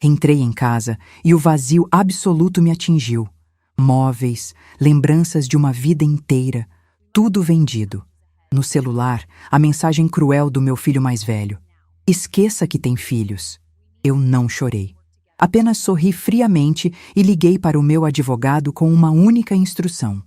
Entrei em casa e o vazio absoluto me atingiu. Móveis, lembranças de uma vida inteira, tudo vendido. No celular, a mensagem cruel do meu filho mais velho: esqueça que tem filhos. Eu não chorei. Apenas sorri friamente e liguei para o meu advogado com uma única instrução.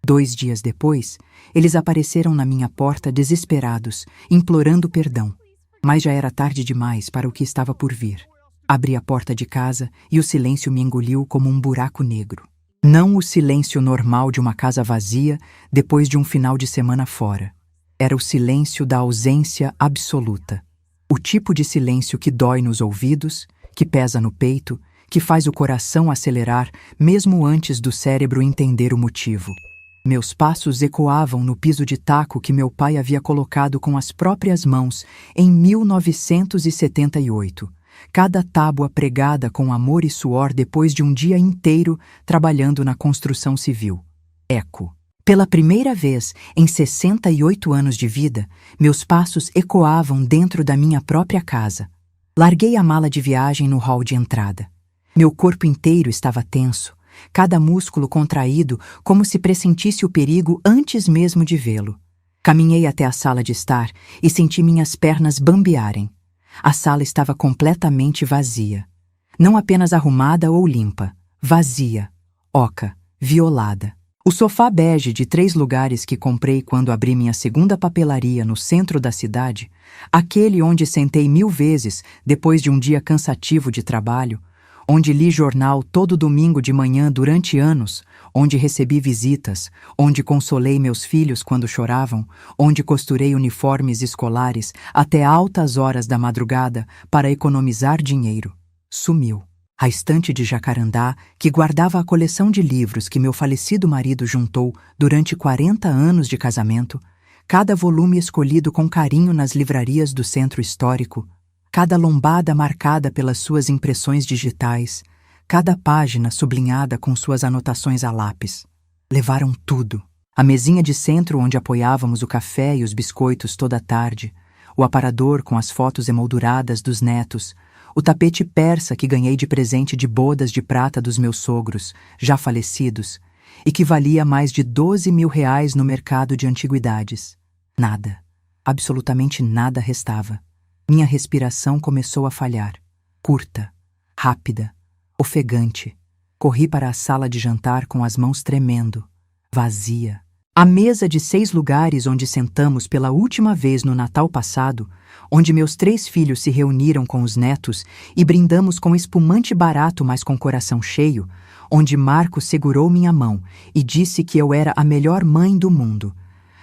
2 dias depois, eles apareceram na minha porta desesperados, implorando perdão. Mas já era tarde demais para o que estava por vir. Abri a porta de casa e o silêncio me engoliu como um buraco negro. Não o silêncio normal de uma casa vazia depois de um final de semana fora. Era o silêncio da ausência absoluta. O tipo de silêncio que dói nos ouvidos, que pesa no peito, que faz o coração acelerar mesmo antes do cérebro entender o motivo. Meus passos ecoavam no piso de taco que meu pai havia colocado com as próprias mãos em 1978. Cada tábua pregada com amor e suor depois de um dia inteiro trabalhando na construção civil. Eco. Pela primeira vez em 68 anos de vida, meus passos ecoavam dentro da minha própria casa. Larguei a mala de viagem no hall de entrada. Meu corpo inteiro estava tenso, cada músculo contraído como se pressentisse o perigo antes mesmo de vê-lo. Caminhei até a sala de estar e senti minhas pernas bambearem. A sala estava completamente vazia. Não apenas arrumada ou limpa, vazia, oca, violada. O sofá bege de 3 lugares que comprei quando abri minha segunda papelaria no centro da cidade, aquele onde sentei 1000 vezes depois de um dia cansativo de trabalho, onde li jornal todo domingo de manhã durante anos, onde recebi visitas, onde consolei meus filhos quando choravam, onde costurei uniformes escolares até altas horas da madrugada para economizar dinheiro. Sumiu. A estante de jacarandá, que guardava a coleção de livros que meu falecido marido juntou durante 40 anos de casamento, cada volume escolhido com carinho nas livrarias do centro histórico, cada lombada marcada pelas suas impressões digitais, cada página sublinhada com suas anotações a lápis. Levaram tudo. A mesinha de centro onde apoiávamos o café e os biscoitos toda a tarde, o aparador com as fotos emolduradas dos netos, o tapete persa que ganhei de presente de bodas de prata dos meus sogros, já falecidos, e que valia mais de 12 mil reais no mercado de antiguidades. Nada, absolutamente nada restava. Minha respiração começou a falhar. Curta, rápida, ofegante. Corri para a sala de jantar com as mãos tremendo, vazia. A mesa de 6 lugares onde sentamos pela última vez no Natal passado, onde meus 3 filhos se reuniram com os netos e brindamos com espumante barato, mas com coração cheio, onde Marco segurou minha mão e disse que eu era a melhor mãe do mundo.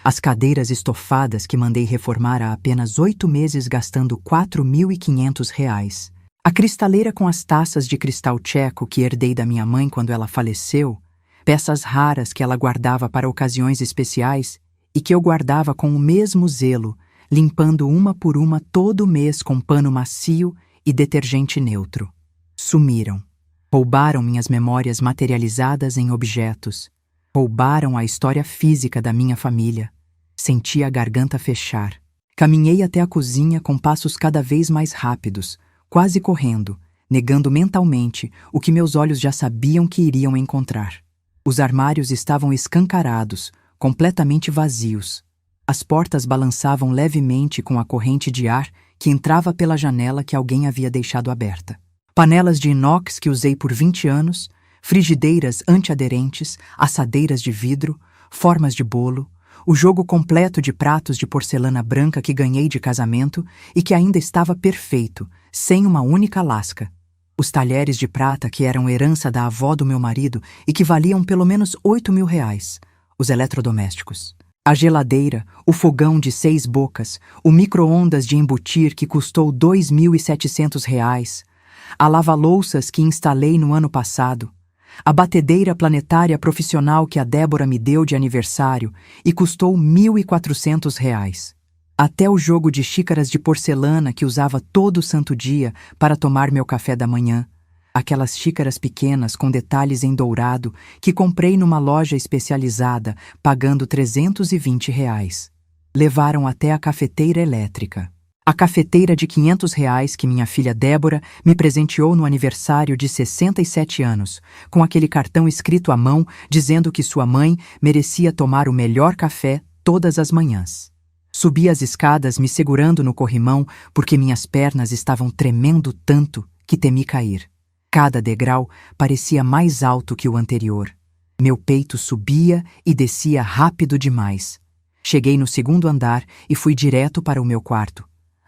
As cadeiras estofadas que mandei reformar há apenas 8 meses gastando R$ 4.500. A cristaleira com as taças de cristal tcheco que herdei da minha mãe quando ela faleceu, peças raras que ela guardava para ocasiões especiais e que eu guardava com o mesmo zelo, limpando uma por uma todo mês com pano macio e detergente neutro. Sumiram. Roubaram minhas memórias materializadas em objetos. Roubaram a história física da minha família. Senti a garganta fechar. Caminhei até a cozinha com passos cada vez mais rápidos, quase correndo, negando mentalmente o que meus olhos já sabiam que iriam encontrar. Os armários estavam escancarados, completamente vazios. As portas balançavam levemente com a corrente de ar que entrava pela janela que alguém havia deixado aberta. Panelas de inox que usei por 20 anos, frigideiras antiaderentes, assadeiras de vidro, formas de bolo, o jogo completo de pratos de porcelana branca que ganhei de casamento e que ainda estava perfeito, sem uma única lasca. Os talheres de prata que eram herança da avó do meu marido e que valiam pelo menos R$ 8.000. Os eletrodomésticos. A geladeira, o fogão de 6 bocas, o micro-ondas de embutir que custou R$ 2.700, a lava-louças que instalei no ano passado, a batedeira planetária profissional que a Débora me deu de aniversário e custou R$ 1.400. Até o jogo de xícaras de porcelana que usava todo santo dia para tomar meu café da manhã, aquelas xícaras pequenas com detalhes em dourado que comprei numa loja especializada pagando R$ 320. Levaram até a cafeteira elétrica. A cafeteira de R$ 500 que minha filha Débora me presenteou no aniversário de 67 anos, com aquele cartão escrito à mão dizendo que sua mãe merecia tomar o melhor café todas as manhãs. Subi as escadas me segurando no corrimão porque minhas pernas estavam tremendo tanto que temi cair. Cada degrau parecia mais alto que o anterior. Meu peito subia e descia rápido demais. Cheguei no segundo andar e fui direto para o meu quarto.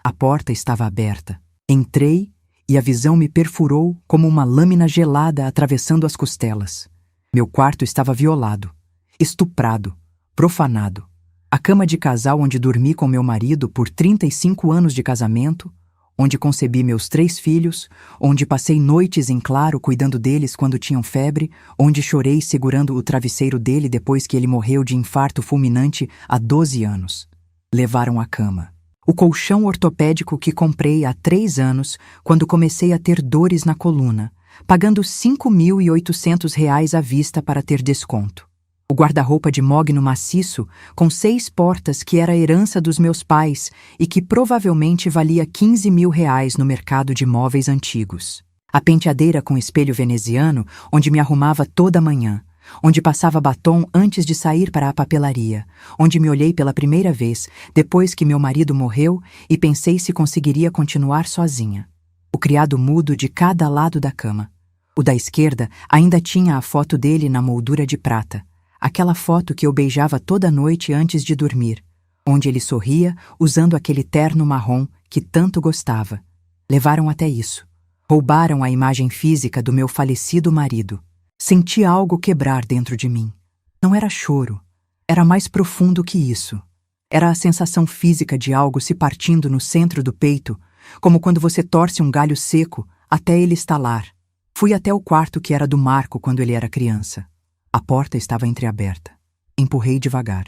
A porta estava aberta. Entrei e a visão me perfurou como uma lâmina gelada atravessando as costelas. Meu quarto estava violado, estuprado, profanado. A cama de casal onde dormi com meu marido por 35 anos de casamento, onde concebi meus 3 filhos, onde passei noites em claro cuidando deles quando tinham febre, onde chorei segurando o travesseiro dele depois que ele morreu de infarto fulminante há 12 anos. Levaram a cama. O colchão ortopédico que comprei há 3 anos quando comecei a ter dores na coluna, pagando R$ 5.800 à vista para ter desconto. O guarda-roupa de mogno maciço, com 6 portas que era a herança dos meus pais e que provavelmente valia R$ 15.000 no mercado de móveis antigos. A penteadeira com espelho veneziano, onde me arrumava toda manhã, onde passava batom antes de sair para a papelaria, onde me olhei pela primeira vez depois que meu marido morreu e pensei se conseguiria continuar sozinha. O criado mudo de cada lado da cama. O da esquerda ainda tinha a foto dele na moldura de prata, aquela foto que eu beijava toda noite antes de dormir, onde ele sorria usando aquele terno marrom que tanto gostava. Levaram até isso. Roubaram a imagem física do meu falecido marido. Senti algo quebrar dentro de mim. Não era choro. Era mais profundo que isso. Era a sensação física de algo se partindo no centro do peito, como quando você torce um galho seco até ele estalar. Fui até o quarto que era do Marco quando ele era criança. A porta estava entreaberta. Empurrei devagar.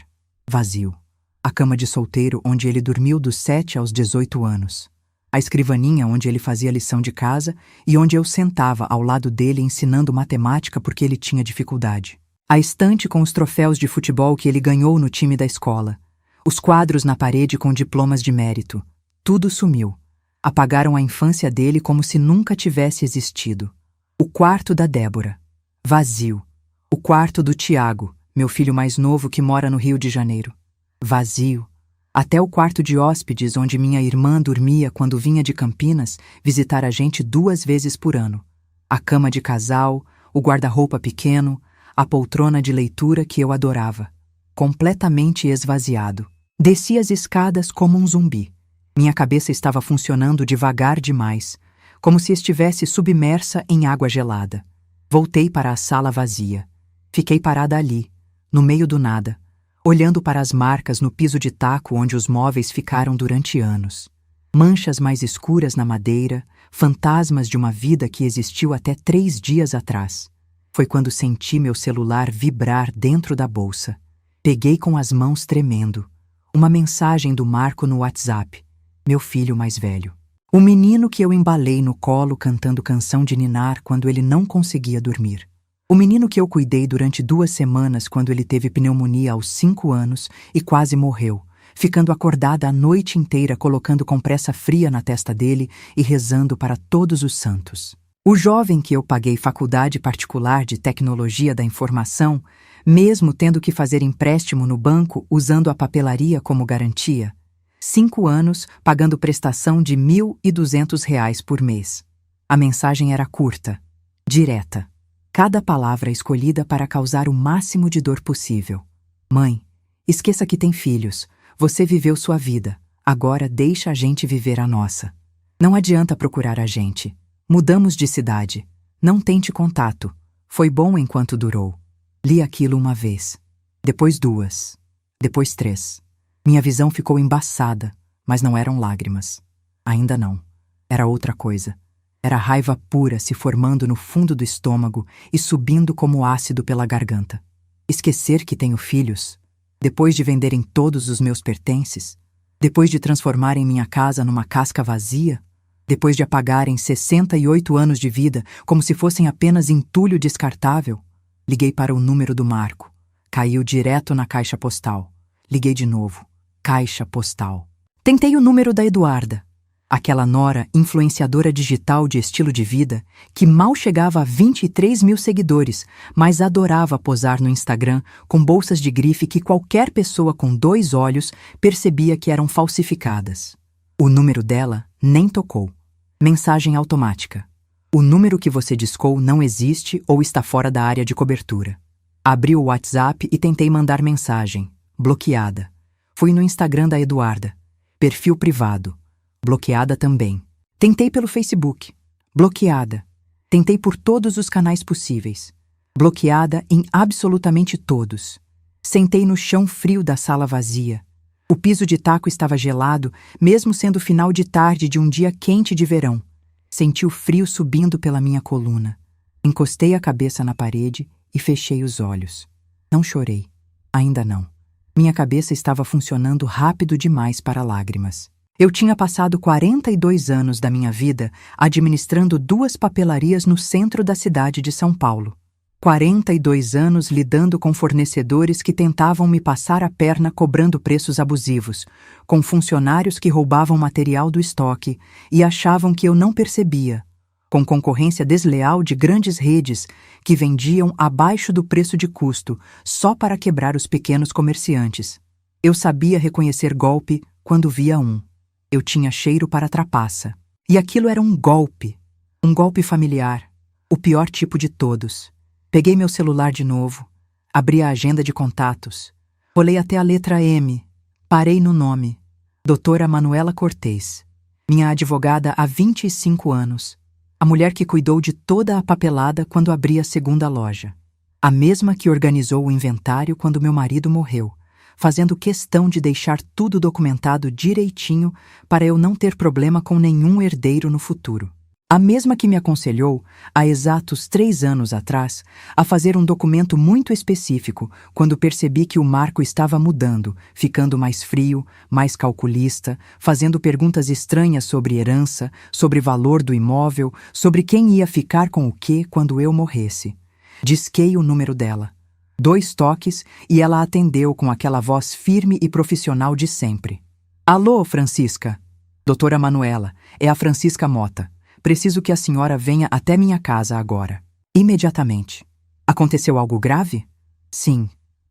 Vazio. A cama de solteiro onde ele dormiu dos 7 aos 18 anos. A escrivaninha onde ele fazia lição de casa e onde eu sentava ao lado dele ensinando matemática porque ele tinha dificuldade. A estante com os troféus de futebol que ele ganhou no time da escola. Os quadros na parede com diplomas de mérito. Tudo sumiu. Apagaram a infância dele como se nunca tivesse existido. O quarto da Débora. Vazio. O quarto do Tiago, meu filho mais novo que mora no Rio de Janeiro. Vazio. Até o quarto de hóspedes onde minha irmã dormia quando vinha de Campinas visitar a gente 2 vezes por ano. A cama de casal, o guarda-roupa pequeno, a poltrona de leitura que eu adorava. Completamente esvaziado. Desci as escadas como um zumbi. Minha cabeça estava funcionando devagar demais, como se estivesse submersa em água gelada. Voltei para a sala vazia. Fiquei parada ali, no meio do nada, olhando para as marcas no piso de taco onde os móveis ficaram durante anos. Manchas mais escuras na madeira, fantasmas de uma vida que existiu até 3 dias atrás. Foi quando senti meu celular vibrar dentro da bolsa. Peguei com as mãos tremendo. Uma mensagem do Marco no WhatsApp, meu filho mais velho. O menino que eu embalei no colo cantando canção de ninar quando ele não conseguia dormir. O menino que eu cuidei durante 2 semanas quando ele teve pneumonia aos 5 anos e quase morreu, ficando acordada a noite inteira colocando compressa fria na testa dele e rezando para todos os santos. O jovem que eu paguei faculdade particular de tecnologia da informação, mesmo tendo que fazer empréstimo no banco usando a papelaria como garantia. 5 anos pagando prestação de R$ 1.200 por mês. A mensagem era curta, direta. Cada palavra escolhida para causar o máximo de dor possível. Mãe, esqueça que tem filhos. Você viveu sua vida. Agora deixa a gente viver a nossa. Não adianta procurar a gente. Mudamos de cidade. Não tente contato. Foi bom enquanto durou. Li aquilo uma vez. Depois 2. Depois 3. Minha visão ficou embaçada, mas não eram lágrimas. Ainda não. Era outra coisa. Era raiva pura se formando no fundo do estômago e subindo como ácido pela garganta. Esquecer que tenho filhos, depois de venderem todos os meus pertences, depois de transformarem minha casa numa casca vazia, depois de apagarem 68 anos de vida como se fossem apenas entulho descartável. Liguei para o número do Marco. Caiu direto na caixa postal. Liguei de novo. Caixa postal. Tentei o número da Eduarda. Aquela nora influenciadora digital de estilo de vida, que mal chegava a 23 mil seguidores, mas adorava posar no Instagram com bolsas de grife que qualquer pessoa com 2 olhos percebia que eram falsificadas. O número dela nem tocou. Mensagem automática. O número que você discou não existe ou está fora da área de cobertura. Abri o WhatsApp e tentei mandar mensagem. Bloqueada. Fui no Instagram da Eduarda. Perfil privado. Bloqueada também. Tentei pelo Facebook. Bloqueada. Tentei por todos os canais possíveis. Bloqueada em absolutamente todos. Sentei no chão frio da sala vazia. O piso de taco estava gelado, mesmo sendo final de tarde de um dia quente de verão. Senti o frio subindo pela minha coluna. Encostei a cabeça na parede e fechei os olhos. Não chorei. Ainda não. Minha cabeça estava funcionando rápido demais para lágrimas. Eu tinha passado 42 anos da minha vida administrando 2 papelarias no centro da cidade de São Paulo. 42 anos lidando com fornecedores que tentavam me passar a perna cobrando preços abusivos, com funcionários que roubavam material do estoque e achavam que eu não percebia, com concorrência desleal de grandes redes que vendiam abaixo do preço de custo só para quebrar os pequenos comerciantes. Eu sabia reconhecer golpe quando via um. Eu tinha cheiro para trapaça. E aquilo era um golpe familiar, o pior tipo de todos. Peguei meu celular de novo, abri a agenda de contatos, rolei até a letra M, parei no nome, Doutora Manuela Cortez, minha advogada há 25 anos, a mulher que cuidou de toda a papelada quando abri a segunda loja, a mesma que organizou o inventário quando meu marido morreu, fazendo questão de deixar tudo documentado direitinho para eu não ter problema com nenhum herdeiro no futuro. A mesma que me aconselhou, há exatos 3 anos atrás, a fazer um documento muito específico quando percebi que o Marco estava mudando, ficando mais frio, mais calculista, fazendo perguntas estranhas sobre herança, sobre valor do imóvel, sobre quem ia ficar com o quê quando eu morresse. Disquei o número dela. 2 toques e ela atendeu com aquela voz firme e profissional de sempre. Alô, Francisca? Doutora Manuela, é a Francisca Mota. Preciso que a senhora venha até minha casa agora. Imediatamente. Aconteceu algo grave? Sim.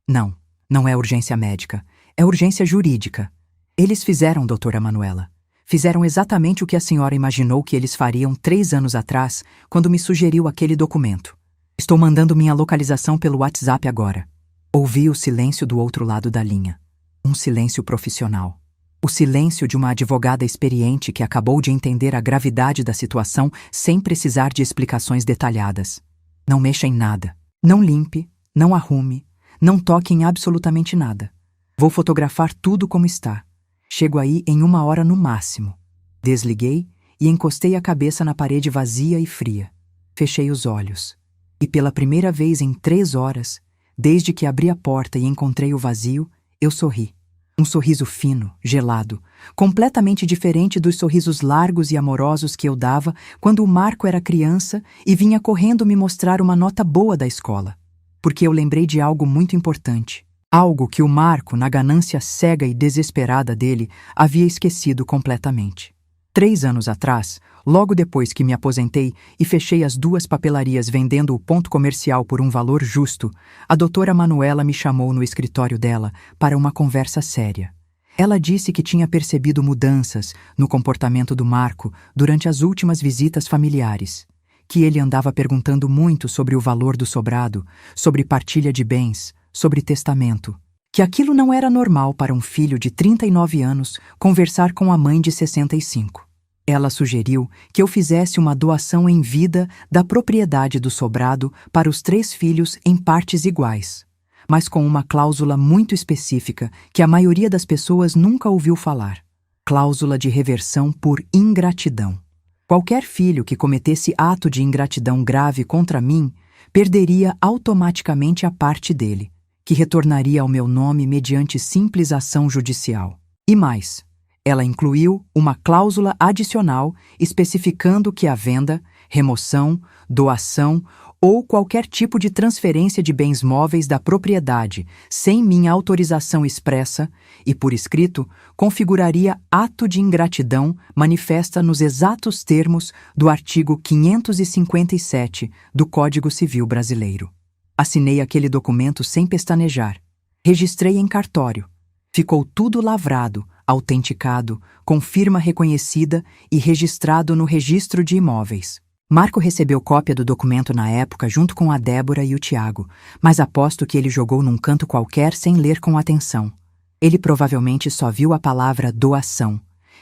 Não. Não é urgência médica. É urgência jurídica. Eles fizeram, doutora Manuela. Fizeram exatamente o que a senhora imaginou que eles fariam 3 anos atrás, quando me sugeriu aquele documento. Estou mandando minha localização pelo WhatsApp agora. Ouvi o silêncio do outro lado da linha. Um silêncio profissional. O silêncio de uma advogada experiente que acabou de entender a gravidade da situação sem precisar de explicações detalhadas. Não mexa em nada. Não limpe, não arrume, não toque em absolutamente nada. Vou fotografar tudo como está. Chego aí em 1 hora no máximo. Desliguei e encostei a cabeça na parede vazia e fria. Fechei os olhos. E pela primeira vez em 3 horas, desde que abri a porta e encontrei o vazio, eu sorri. Um sorriso fino, gelado, completamente diferente dos sorrisos largos e amorosos que eu dava quando o Marco era criança e vinha correndo me mostrar uma nota boa da escola. Porque eu lembrei de algo muito importante. Algo que o Marco, na ganância cega e desesperada dele, havia esquecido completamente. 3 anos atrás, logo depois que me aposentei e fechei as 2 papelarias vendendo o ponto comercial por um valor justo, a doutora Manuela me chamou no escritório dela para uma conversa séria. Ela disse que tinha percebido mudanças no comportamento do Marco durante as últimas visitas familiares, que ele andava perguntando muito sobre o valor do sobrado, sobre partilha de bens, sobre testamento, que aquilo não era normal para um filho de 39 anos conversar com a mãe de 65. Ela sugeriu que eu fizesse uma doação em vida da propriedade do sobrado para os 3 filhos em partes iguais, mas com uma cláusula muito específica que a maioria das pessoas nunca ouviu falar. Cláusula de reversão por ingratidão. Qualquer filho que cometesse ato de ingratidão grave contra mim perderia automaticamente a parte dele, que retornaria ao meu nome mediante simples ação judicial. E mais, ela incluiu uma cláusula adicional especificando que a venda, remoção, doação ou qualquer tipo de transferência de bens móveis da propriedade sem minha autorização expressa e por escrito configuraria ato de ingratidão manifesta nos exatos termos do artigo 557 do Código Civil Brasileiro. Assinei aquele documento sem pestanejar. Registrei em cartório. Ficou tudo lavrado, autenticado, com firma reconhecida e registrado no Registro de Imóveis. Marco recebeu cópia do documento na época junto com a Débora e o Tiago, mas aposto que ele jogou num canto qualquer sem ler com atenção. Ele provavelmente só viu a palavra doação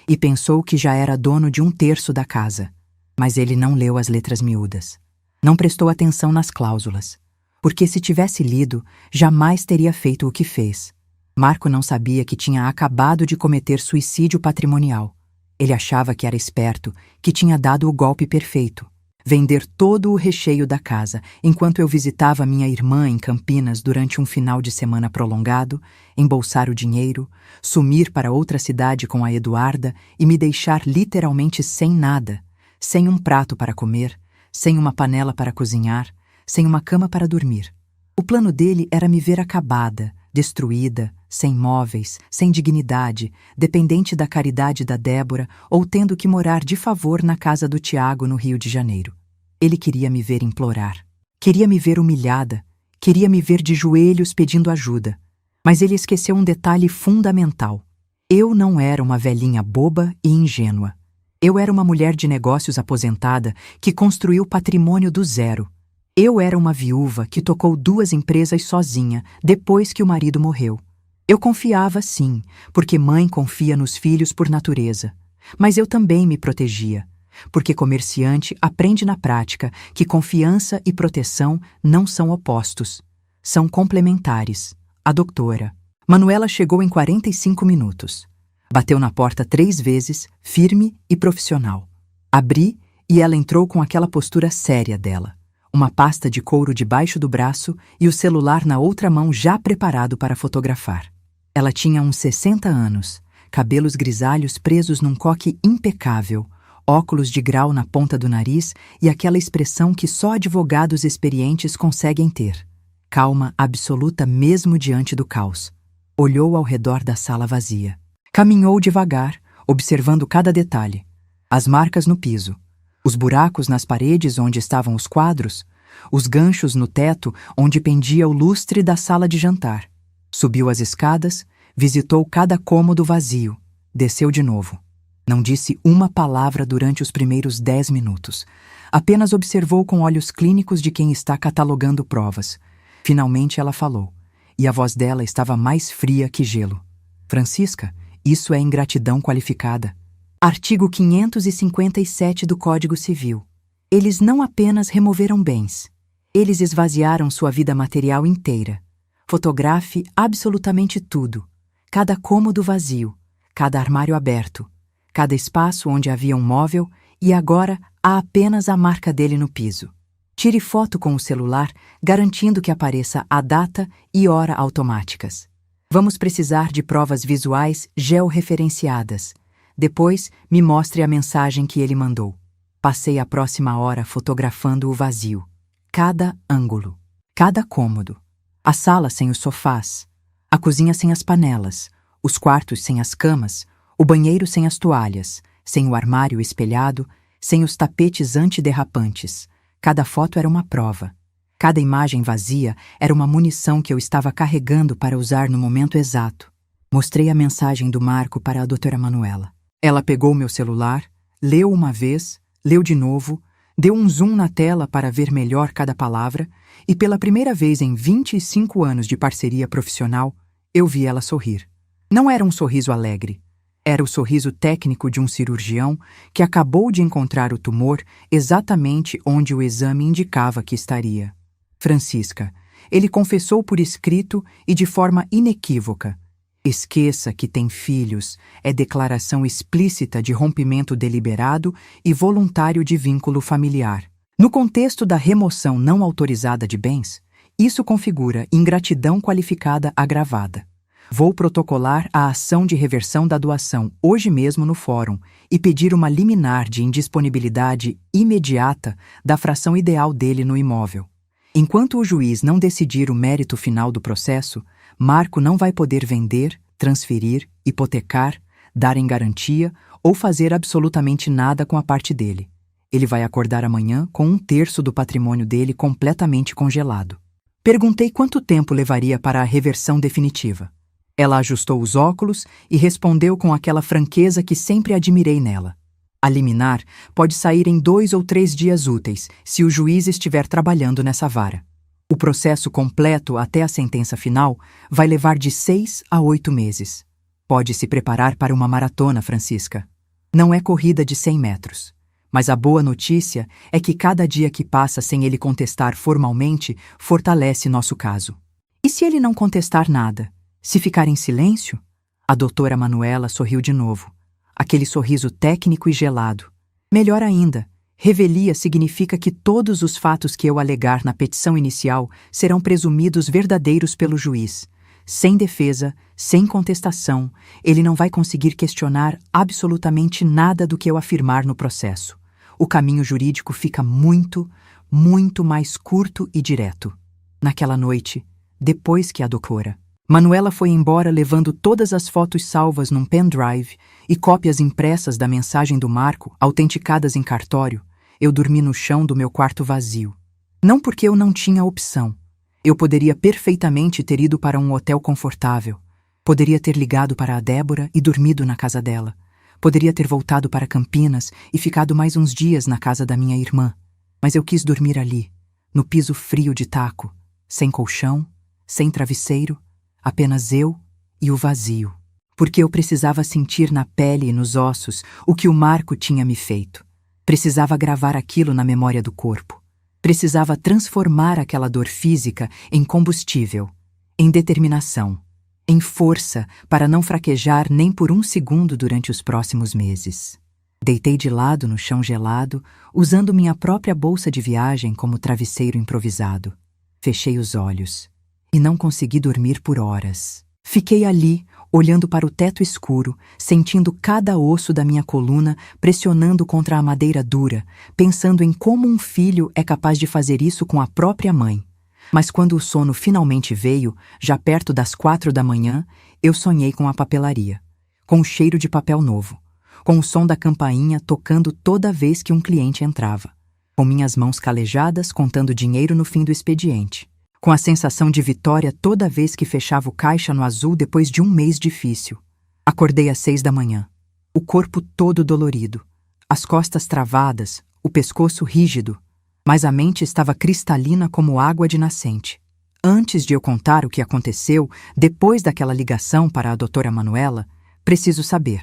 e pensou que já era dono de 1/3 da casa. Mas ele não leu as letras miúdas. Não prestou atenção nas cláusulas, porque se tivesse lido, jamais teria feito o que fez. Marco não sabia que tinha acabado de cometer suicídio patrimonial. Ele achava que era esperto, que tinha dado o golpe perfeito. Vender todo o recheio da casa, enquanto eu visitava minha irmã em Campinas durante um final de semana prolongado, embolsar o dinheiro, sumir para outra cidade com a Eduarda e me deixar literalmente sem nada, sem um prato para comer, sem uma panela para cozinhar, sem uma cama para dormir. O plano dele era me ver acabada, destruída, sem móveis, sem dignidade, dependente da caridade da Débora ou tendo que morar de favor na casa do Tiago no Rio de Janeiro. Ele queria me ver implorar. Queria me ver humilhada. Queria me ver de joelhos pedindo ajuda. Mas ele esqueceu um detalhe fundamental. Eu não era uma velhinha boba e ingênua. Eu era uma mulher de negócios aposentada que construiu patrimônio do zero. Eu era uma viúva que tocou 2 empresas sozinha depois que o marido morreu. Eu confiava, sim, porque mãe confia nos filhos por natureza. Mas eu também me protegia, porque comerciante aprende na prática que confiança e proteção não são opostos. São complementares. A doutora. Manuela chegou em 45 minutos. Bateu na porta 3 vezes, firme e profissional. Abri e ela entrou com aquela postura séria dela. Uma pasta de couro debaixo do braço e o celular na outra mão já preparado para fotografar. Ela tinha uns 60 anos, cabelos grisalhos presos num coque impecável, óculos de grau na ponta do nariz e aquela expressão que só advogados experientes conseguem ter. Calma absoluta mesmo diante do caos. Olhou ao redor da sala vazia. Caminhou devagar, observando cada detalhe. As marcas no piso, os buracos nas paredes onde estavam os quadros, os ganchos no teto onde pendia o lustre da sala de jantar. Subiu as escadas, visitou cada cômodo vazio, desceu de novo. Não disse uma palavra durante os primeiros 10 minutos. Apenas observou com olhos clínicos de quem está catalogando provas. Finalmente ela falou, e a voz dela estava mais fria que gelo. Francisca, isso é ingratidão qualificada. Artigo 557 do Código Civil. Eles não apenas removeram bens. Eles esvaziaram sua vida material inteira. Fotografe absolutamente tudo. Cada cômodo vazio, cada armário aberto, cada espaço onde havia um móvel e agora há apenas a marca dele no piso. Tire foto com o celular, garantindo que apareça a data e hora automáticas. Vamos precisar de provas visuais georreferenciadas. Depois, me mostre a mensagem que ele mandou. Passei a próxima hora fotografando o vazio. Cada ângulo, cada cômodo. A sala sem os sofás, a cozinha sem as panelas, os quartos sem as camas, o banheiro sem as toalhas, sem o armário espelhado, sem os tapetes antiderrapantes. Cada foto era uma prova. Cada imagem vazia era uma munição que eu estava carregando para usar no momento exato. Mostrei a mensagem do Marco para a doutora Manuela. Ela pegou meu celular, leu uma vez, leu de novo, deu um zoom na tela para ver melhor cada palavra e pela primeira vez em 25 anos de parceria profissional, eu vi ela sorrir. Não era um sorriso alegre. Era o sorriso técnico de um cirurgião que acabou de encontrar o tumor exatamente onde o exame indicava que estaria. Francisca, ele confessou por escrito e de forma inequívoca. Esqueça que tem filhos é declaração explícita de rompimento deliberado e voluntário de vínculo familiar. No contexto da remoção não autorizada de bens, isso configura ingratidão qualificada agravada. Vou protocolar a ação de reversão da doação hoje mesmo no fórum e pedir uma liminar de indisponibilidade imediata da fração ideal dele no imóvel. Enquanto o juiz não decidir o mérito final do processo, Marco não vai poder vender, transferir, hipotecar, dar em garantia ou fazer absolutamente nada com a parte dele. Ele vai acordar amanhã com 1/3 do patrimônio dele completamente congelado. Perguntei quanto tempo levaria para a reversão definitiva. Ela ajustou os óculos e respondeu com aquela franqueza que sempre admirei nela. A liminar pode sair em 2 ou 3 dias úteis, se o juiz estiver trabalhando nessa vara. O processo completo até a sentença final vai levar de 6 a 8 meses. Pode se preparar para uma maratona, Francisca. Não é corrida de 100 metros. Mas a boa notícia é que cada dia que passa sem ele contestar formalmente fortalece nosso caso. E se ele não contestar nada? Se ficar em silêncio? A doutora Manuela sorriu de novo. Aquele sorriso técnico e gelado. Melhor ainda, revelia significa que todos os fatos que eu alegar na petição inicial serão presumidos verdadeiros pelo juiz. Sem defesa, sem contestação, ele não vai conseguir questionar absolutamente nada do que eu afirmar no processo. O caminho jurídico fica muito, muito mais curto e direto. Naquela noite, depois que a doutora Manuela foi embora levando todas as fotos salvas num pendrive e cópias impressas da mensagem do Marco, autenticadas em cartório, eu dormi no chão do meu quarto vazio. Não porque eu não tinha opção. Eu poderia perfeitamente ter ido para um hotel confortável. Poderia ter ligado para a Débora e dormido na casa dela. Poderia ter voltado para Campinas e ficado mais uns dias na casa da minha irmã. Mas eu quis dormir ali, no piso frio de taco, sem colchão, sem travesseiro, apenas eu e o vazio. Porque eu precisava sentir na pele e nos ossos o que o Marco tinha me feito. Precisava gravar aquilo na memória do corpo. Precisava transformar aquela dor física em combustível, em determinação, em força para não fraquejar nem por um segundo durante os próximos meses. Deitei de lado no chão gelado, usando minha própria bolsa de viagem como travesseiro improvisado. Fechei os olhos e não consegui dormir por horas. Fiquei ali, olhando para o teto escuro, sentindo cada osso da minha coluna pressionando contra a madeira dura, pensando em como um filho é capaz de fazer isso com a própria mãe. Mas quando o sono finalmente veio, já perto das 4 da manhã, eu sonhei com a papelaria, com o cheiro de papel novo, com o som da campainha tocando toda vez que um cliente entrava, com minhas mãos calejadas contando dinheiro no fim do expediente, com a sensação de vitória toda vez que fechava o caixa no azul depois de um mês difícil. Acordei às 6 da manhã, o corpo todo dolorido, as costas travadas, o pescoço rígido, mas a mente estava cristalina como água de nascente. Antes de eu contar o que aconteceu depois daquela ligação para a doutora Manuela, preciso saber.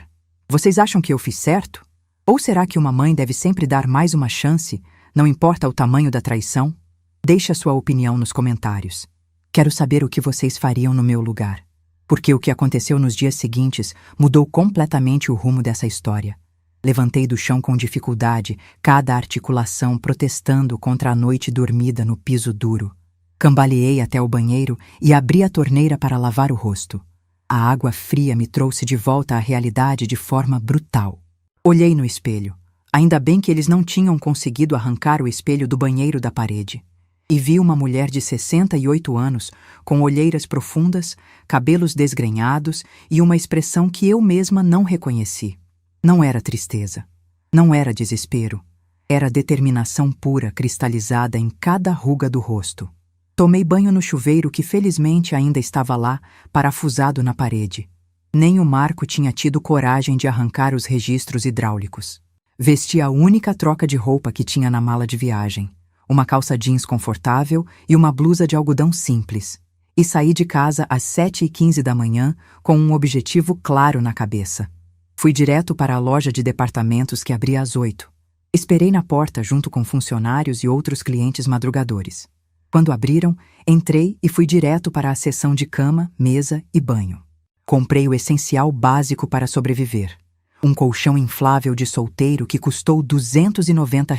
Vocês acham que eu fiz certo? Ou será que uma mãe deve sempre dar mais uma chance, não importa o tamanho da traição? Deixe a sua opinião nos comentários. Quero saber o que vocês fariam no meu lugar, porque o que aconteceu nos dias seguintes mudou completamente o rumo dessa história. Levantei do chão com dificuldade, cada articulação protestando contra a noite dormida no piso duro. Cambaleei até o banheiro e abri a torneira para lavar o rosto. A água fria me trouxe de volta à realidade de forma brutal. Olhei no espelho. Ainda bem que eles não tinham conseguido arrancar o espelho do banheiro da parede. E vi uma mulher de 68 anos, com olheiras profundas, cabelos desgrenhados e uma expressão que eu mesma não reconheci. Não era tristeza, não era desespero, era determinação pura cristalizada em cada ruga do rosto. Tomei banho no chuveiro que felizmente ainda estava lá, parafusado na parede. Nem o Marco tinha tido coragem de arrancar os registros hidráulicos. Vesti a única troca de roupa que tinha na mala de viagem, uma calça jeans confortável e uma blusa de algodão simples, e saí de casa às 7h15 da manhã com um objetivo claro na cabeça. Fui direto para a loja de departamentos que abria às 8. Esperei na porta junto com funcionários e outros clientes madrugadores. Quando abriram, entrei e fui direto para a seção de cama, mesa e banho. Comprei o essencial básico para sobreviver. Um colchão inflável de solteiro que custou R$ 290,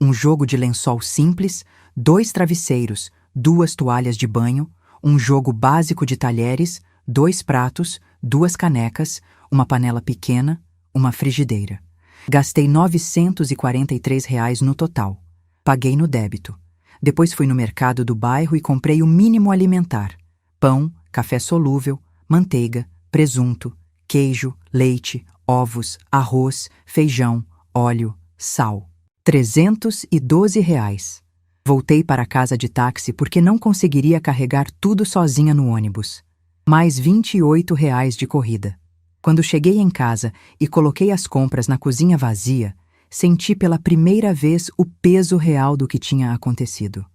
um jogo de lençol simples, 2 travesseiros, 2 toalhas de banho, um jogo básico de talheres, 2 pratos, 2 canecas, uma panela pequena, uma frigideira. Gastei R$ 943 no total. Paguei no débito. Depois fui no mercado do bairro e comprei o mínimo alimentar: pão, café solúvel, manteiga, presunto, queijo, leite, ovos, arroz, feijão, óleo, sal. R$ 312. Voltei para casa de táxi porque não conseguiria carregar tudo sozinha no ônibus. Mais R$ 28 de corrida. Quando cheguei em casa e coloquei as compras na cozinha vazia, senti pela primeira vez o peso real do que tinha acontecido.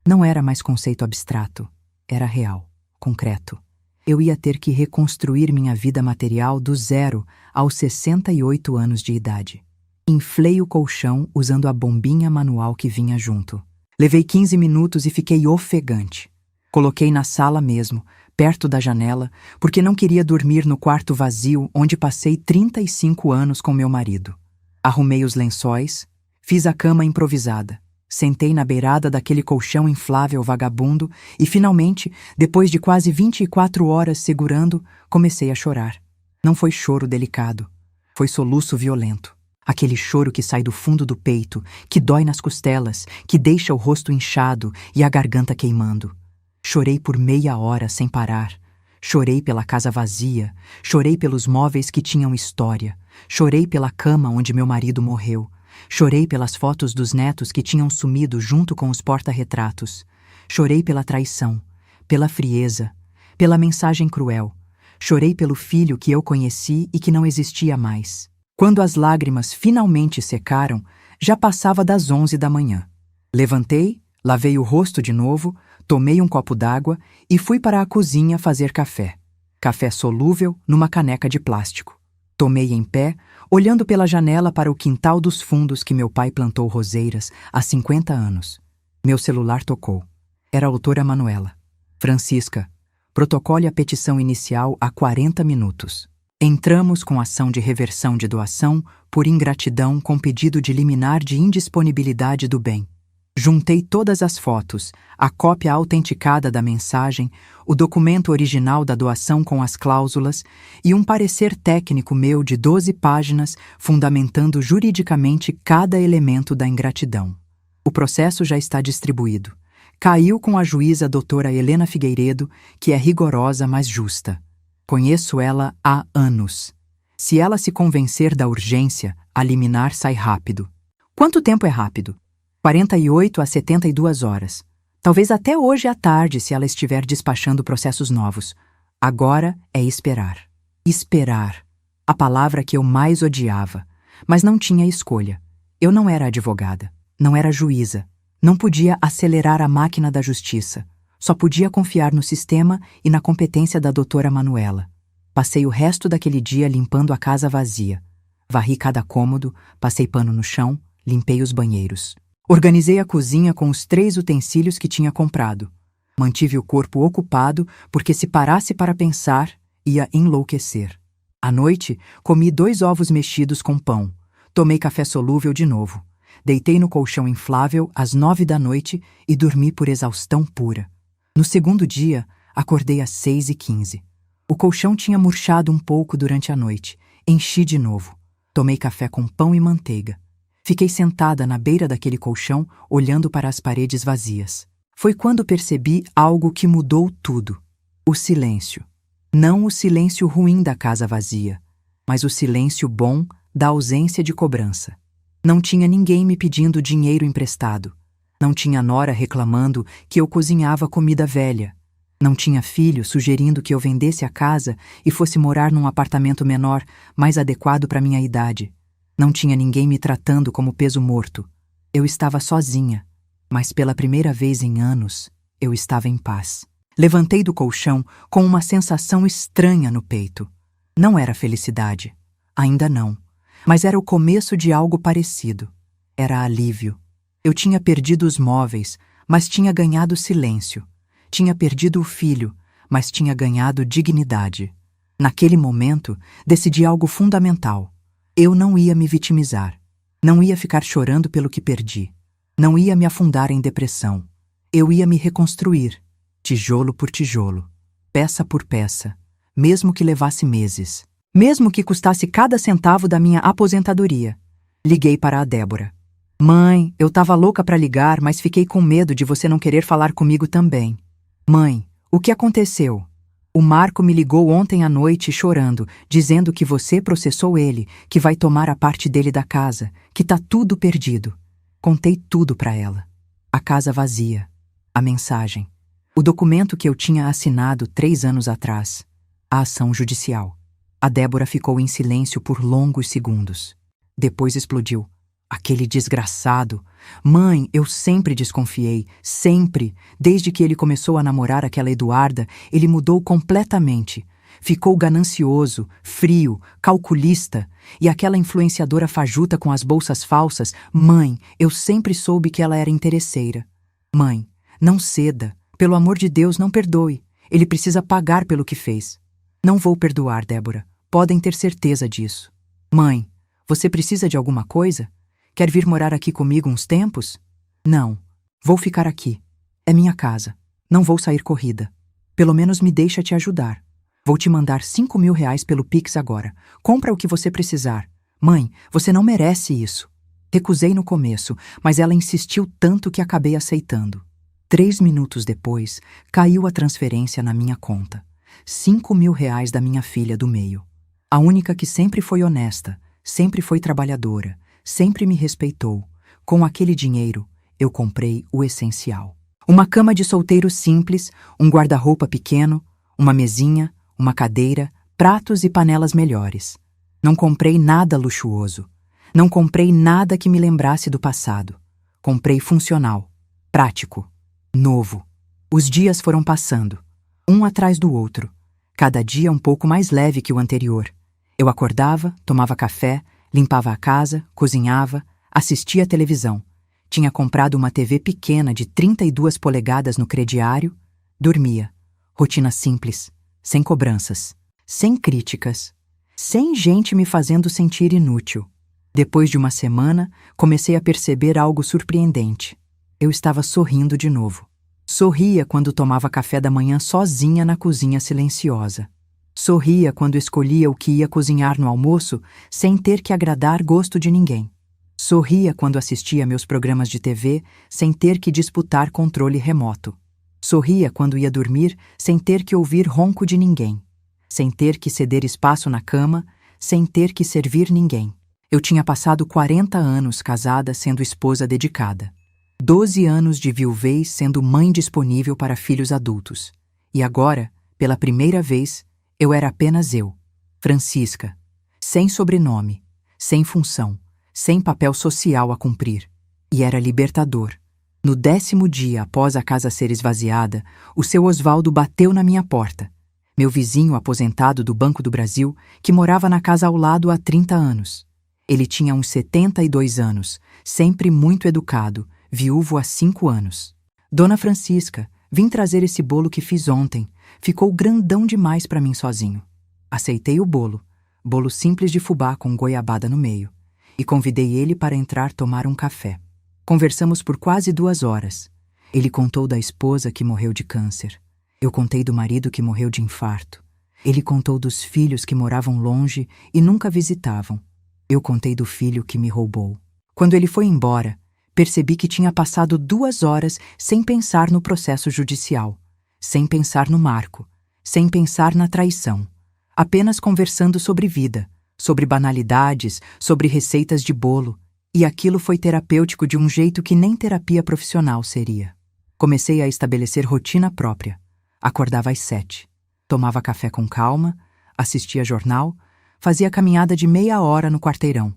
Não era mais conceito abstrato, era real, concreto. Eu ia ter que reconstruir minha vida material do zero aos 68 anos de idade. Inflei o colchão usando a bombinha manual que vinha junto. Levei 15 minutos e fiquei ofegante. Coloquei na sala mesmo, perto da janela, porque não queria dormir no quarto vazio onde passei 35 anos com meu marido. Arrumei os lençóis, fiz a cama improvisada, sentei na beirada daquele colchão inflável vagabundo e, finalmente, depois de quase 24 horas segurando, comecei a chorar. Não foi choro delicado, foi soluço violento. Aquele choro que sai do fundo do peito, que dói nas costelas, que deixa o rosto inchado e a garganta queimando. Chorei por meia hora sem parar. Chorei pela casa vazia, chorei pelos móveis que tinham história, chorei pela cama onde meu marido morreu, chorei pelas fotos dos netos que tinham sumido junto com os porta-retratos, chorei pela traição, pela frieza, pela mensagem cruel, chorei pelo filho que eu conheci e que não existia mais. Quando as lágrimas finalmente secaram, já passava das 11 da manhã. Levantei, lavei o rosto de novo, tomei um copo d'água e fui para a cozinha fazer café. Café solúvel numa caneca de plástico. Tomei em pé, olhando pela janela para o quintal dos fundos que meu pai plantou roseiras há 50 anos. Meu celular tocou. Era a doutora Manuela. Francisca, protocole a petição inicial há 40 minutos. Entramos com ação de reversão de doação por ingratidão com pedido de liminar de indisponibilidade do bem. Juntei todas as fotos, a cópia autenticada da mensagem, o documento original da doação com as cláusulas e um parecer técnico meu de 12 páginas fundamentando juridicamente cada elemento da ingratidão. O processo já está distribuído. Caiu com a juíza doutora Helena Figueiredo, que é rigorosa, mas justa. Conheço ela há anos. Se ela se convencer da urgência, a liminar sai rápido. Quanto tempo é rápido? 48 a 72 horas. Talvez até hoje à tarde, se ela estiver despachando processos novos. Agora é esperar. Esperar. A palavra que eu mais odiava. Mas não tinha escolha. Eu não era advogada. Não era juíza. Não podia acelerar a máquina da justiça. Só podia confiar no sistema e na competência da doutora Manuela. Passei o resto daquele dia limpando a casa vazia. Varri cada cômodo, passei pano no chão, limpei os banheiros. Organizei a cozinha com os 3 utensílios que tinha comprado. Mantive o corpo ocupado porque se parasse para pensar, ia enlouquecer. À noite, comi 2 ovos mexidos com pão. Tomei café solúvel de novo. Deitei no colchão inflável às 9 da noite e dormi por exaustão pura. No segundo dia, acordei às 6h15. O colchão tinha murchado um pouco durante a noite. Enchi de novo. Tomei café com pão e manteiga. Fiquei sentada na beira daquele colchão, olhando para as paredes vazias. Foi quando percebi algo que mudou tudo. O silêncio. Não o silêncio ruim da casa vazia, mas o silêncio bom da ausência de cobrança. Não tinha ninguém me pedindo dinheiro emprestado. Não tinha nora reclamando que eu cozinhava comida velha. Não tinha filho sugerindo que eu vendesse a casa e fosse morar num apartamento menor, mais adequado para minha idade. Não tinha ninguém me tratando como peso morto. Eu estava sozinha, mas pela primeira vez em anos, eu estava em paz. Levantei do colchão com uma sensação estranha no peito. Não era felicidade, ainda não, mas era o começo de algo parecido. Era alívio. Eu tinha perdido os móveis, mas tinha ganhado silêncio. Tinha perdido o filho, mas tinha ganhado dignidade. Naquele momento, decidi algo fundamental. Eu não ia me vitimizar. Não ia ficar chorando pelo que perdi. Não ia me afundar em depressão. Eu ia me reconstruir, tijolo por tijolo, peça por peça, mesmo que levasse meses. Mesmo que custasse cada centavo da minha aposentadoria. Liguei para a Débora. Mãe, eu tava louca para ligar, mas fiquei com medo de você não querer falar comigo também. Mãe, o que aconteceu? O Marco me ligou ontem à noite chorando, dizendo que você processou ele, que vai tomar a parte dele da casa, que tá tudo perdido. Contei tudo para ela. A casa vazia. A mensagem. O documento que eu tinha assinado 3 anos atrás. A ação judicial. A Débora ficou em silêncio por longos segundos. Depois explodiu. Aquele desgraçado. Mãe, eu sempre desconfiei, sempre. Desde que ele começou a namorar aquela Eduarda, ele mudou completamente. Ficou ganancioso, frio, calculista. E aquela influenciadora fajuta com as bolsas falsas, mãe, eu sempre soube que ela era interesseira. Mãe, não ceda. Pelo amor de Deus, não perdoe. Ele precisa pagar pelo que fez. Não vou perdoar, Débora. Podem ter certeza disso. Mãe, você precisa de alguma coisa? Quer vir morar aqui comigo uns tempos? Não. Vou ficar aqui. É minha casa. Não vou sair corrida. Pelo menos me deixa te ajudar. Vou te mandar 5.000 reais pelo Pix agora. Compra o que você precisar. Mãe, você não merece isso. Recusei no começo, mas ela insistiu tanto que acabei aceitando. 3 minutos depois, caiu a transferência na minha conta. 5.000 reais da minha filha do meio. A única que sempre foi honesta, sempre foi trabalhadora, sempre me respeitou. Com aquele dinheiro, eu comprei o essencial. Uma cama de solteiro simples, um guarda-roupa pequeno, uma mesinha, uma cadeira, pratos e panelas melhores. Não comprei nada luxuoso. Não comprei nada que me lembrasse do passado. Comprei funcional, prático, novo. Os dias foram passando, um atrás do outro. Cada dia um pouco mais leve que o anterior. Eu acordava, tomava café, limpava a casa, cozinhava, assistia à televisão. Tinha comprado uma TV pequena de 32 polegadas no crediário, dormia. Rotina simples, sem cobranças, sem críticas, sem gente me fazendo sentir inútil. Depois de uma semana, comecei a perceber algo surpreendente. Eu estava sorrindo de novo. Sorria quando tomava café da manhã sozinha na cozinha silenciosa. Sorria quando escolhia o que ia cozinhar no almoço sem ter que agradar gosto de ninguém. Sorria quando assistia meus programas de TV sem ter que disputar controle remoto. Sorria quando ia dormir sem ter que ouvir ronco de ninguém. Sem ter que ceder espaço na cama, sem ter que servir ninguém. Eu tinha passado 40 anos casada sendo esposa dedicada. 12 anos de viuvez sendo mãe disponível para filhos adultos. E agora, pela primeira vez, eu era apenas eu, Francisca, sem sobrenome, sem função, sem papel social a cumprir. E era libertador. No 10º dia após a casa ser esvaziada, o seu Osvaldo bateu na minha porta. Meu vizinho aposentado do Banco do Brasil, que morava na casa ao lado há 30 anos. Ele tinha uns 72 anos, sempre muito educado, viúvo há 5 anos. Dona Francisca, vim trazer esse bolo que fiz ontem. Ficou grandão demais para mim sozinho. Aceitei o bolo simples de fubá com goiabada no meio, e convidei ele para entrar tomar um café. Conversamos por quase 2 horas. Ele contou da esposa que morreu de câncer. Eu contei do marido que morreu de infarto. Ele contou dos filhos que moravam longe e nunca visitavam. Eu contei do filho que me roubou. Quando ele foi embora, percebi que tinha passado 2 horas sem pensar no processo judicial, sem pensar no Marco, sem pensar na traição, apenas conversando sobre vida, sobre banalidades, sobre receitas de bolo, e aquilo foi terapêutico de um jeito que nem terapia profissional seria. Comecei a estabelecer rotina própria. Acordava às 7, tomava café com calma, assistia jornal, fazia caminhada de meia hora no quarteirão,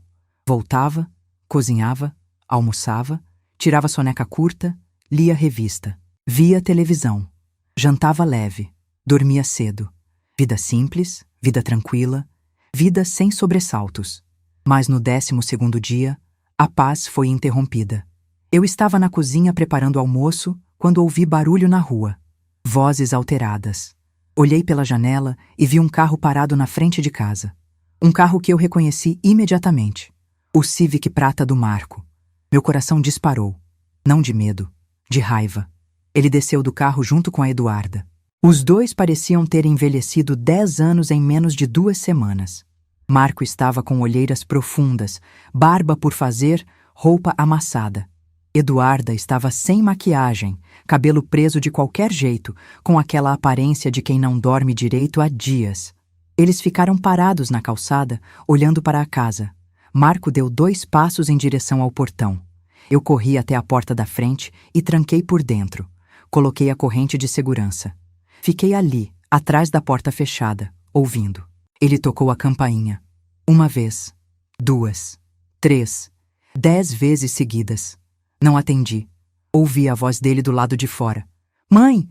voltava, cozinhava, almoçava, tirava soneca curta, lia revista, via televisão, jantava leve, dormia cedo. Vida simples, vida tranquila, vida sem sobressaltos. Mas no 12º dia, a paz foi interrompida. Eu estava na cozinha preparando almoço quando ouvi barulho na rua. Vozes alteradas. Olhei pela janela e vi um carro parado na frente de casa. Um carro que eu reconheci imediatamente. O Civic prata do Marco. Meu coração disparou. Não de medo, de raiva. Ele desceu do carro junto com a Eduarda. Os dois pareciam ter envelhecido 10 anos em menos de 2 semanas. Marco estava com olheiras profundas, barba por fazer, roupa amassada. Eduarda estava sem maquiagem, cabelo preso de qualquer jeito, com aquela aparência de quem não dorme direito há dias. Eles ficaram parados na calçada, olhando para a casa. Marco deu 2 passos em direção ao portão. Eu corri até a porta da frente e tranquei por dentro. Coloquei a corrente de segurança. Fiquei ali, atrás da porta fechada, ouvindo. Ele tocou a campainha. 1 vez, 2, 3, 10 vezes seguidas. Não atendi. Ouvi a voz dele do lado de fora. Mãe,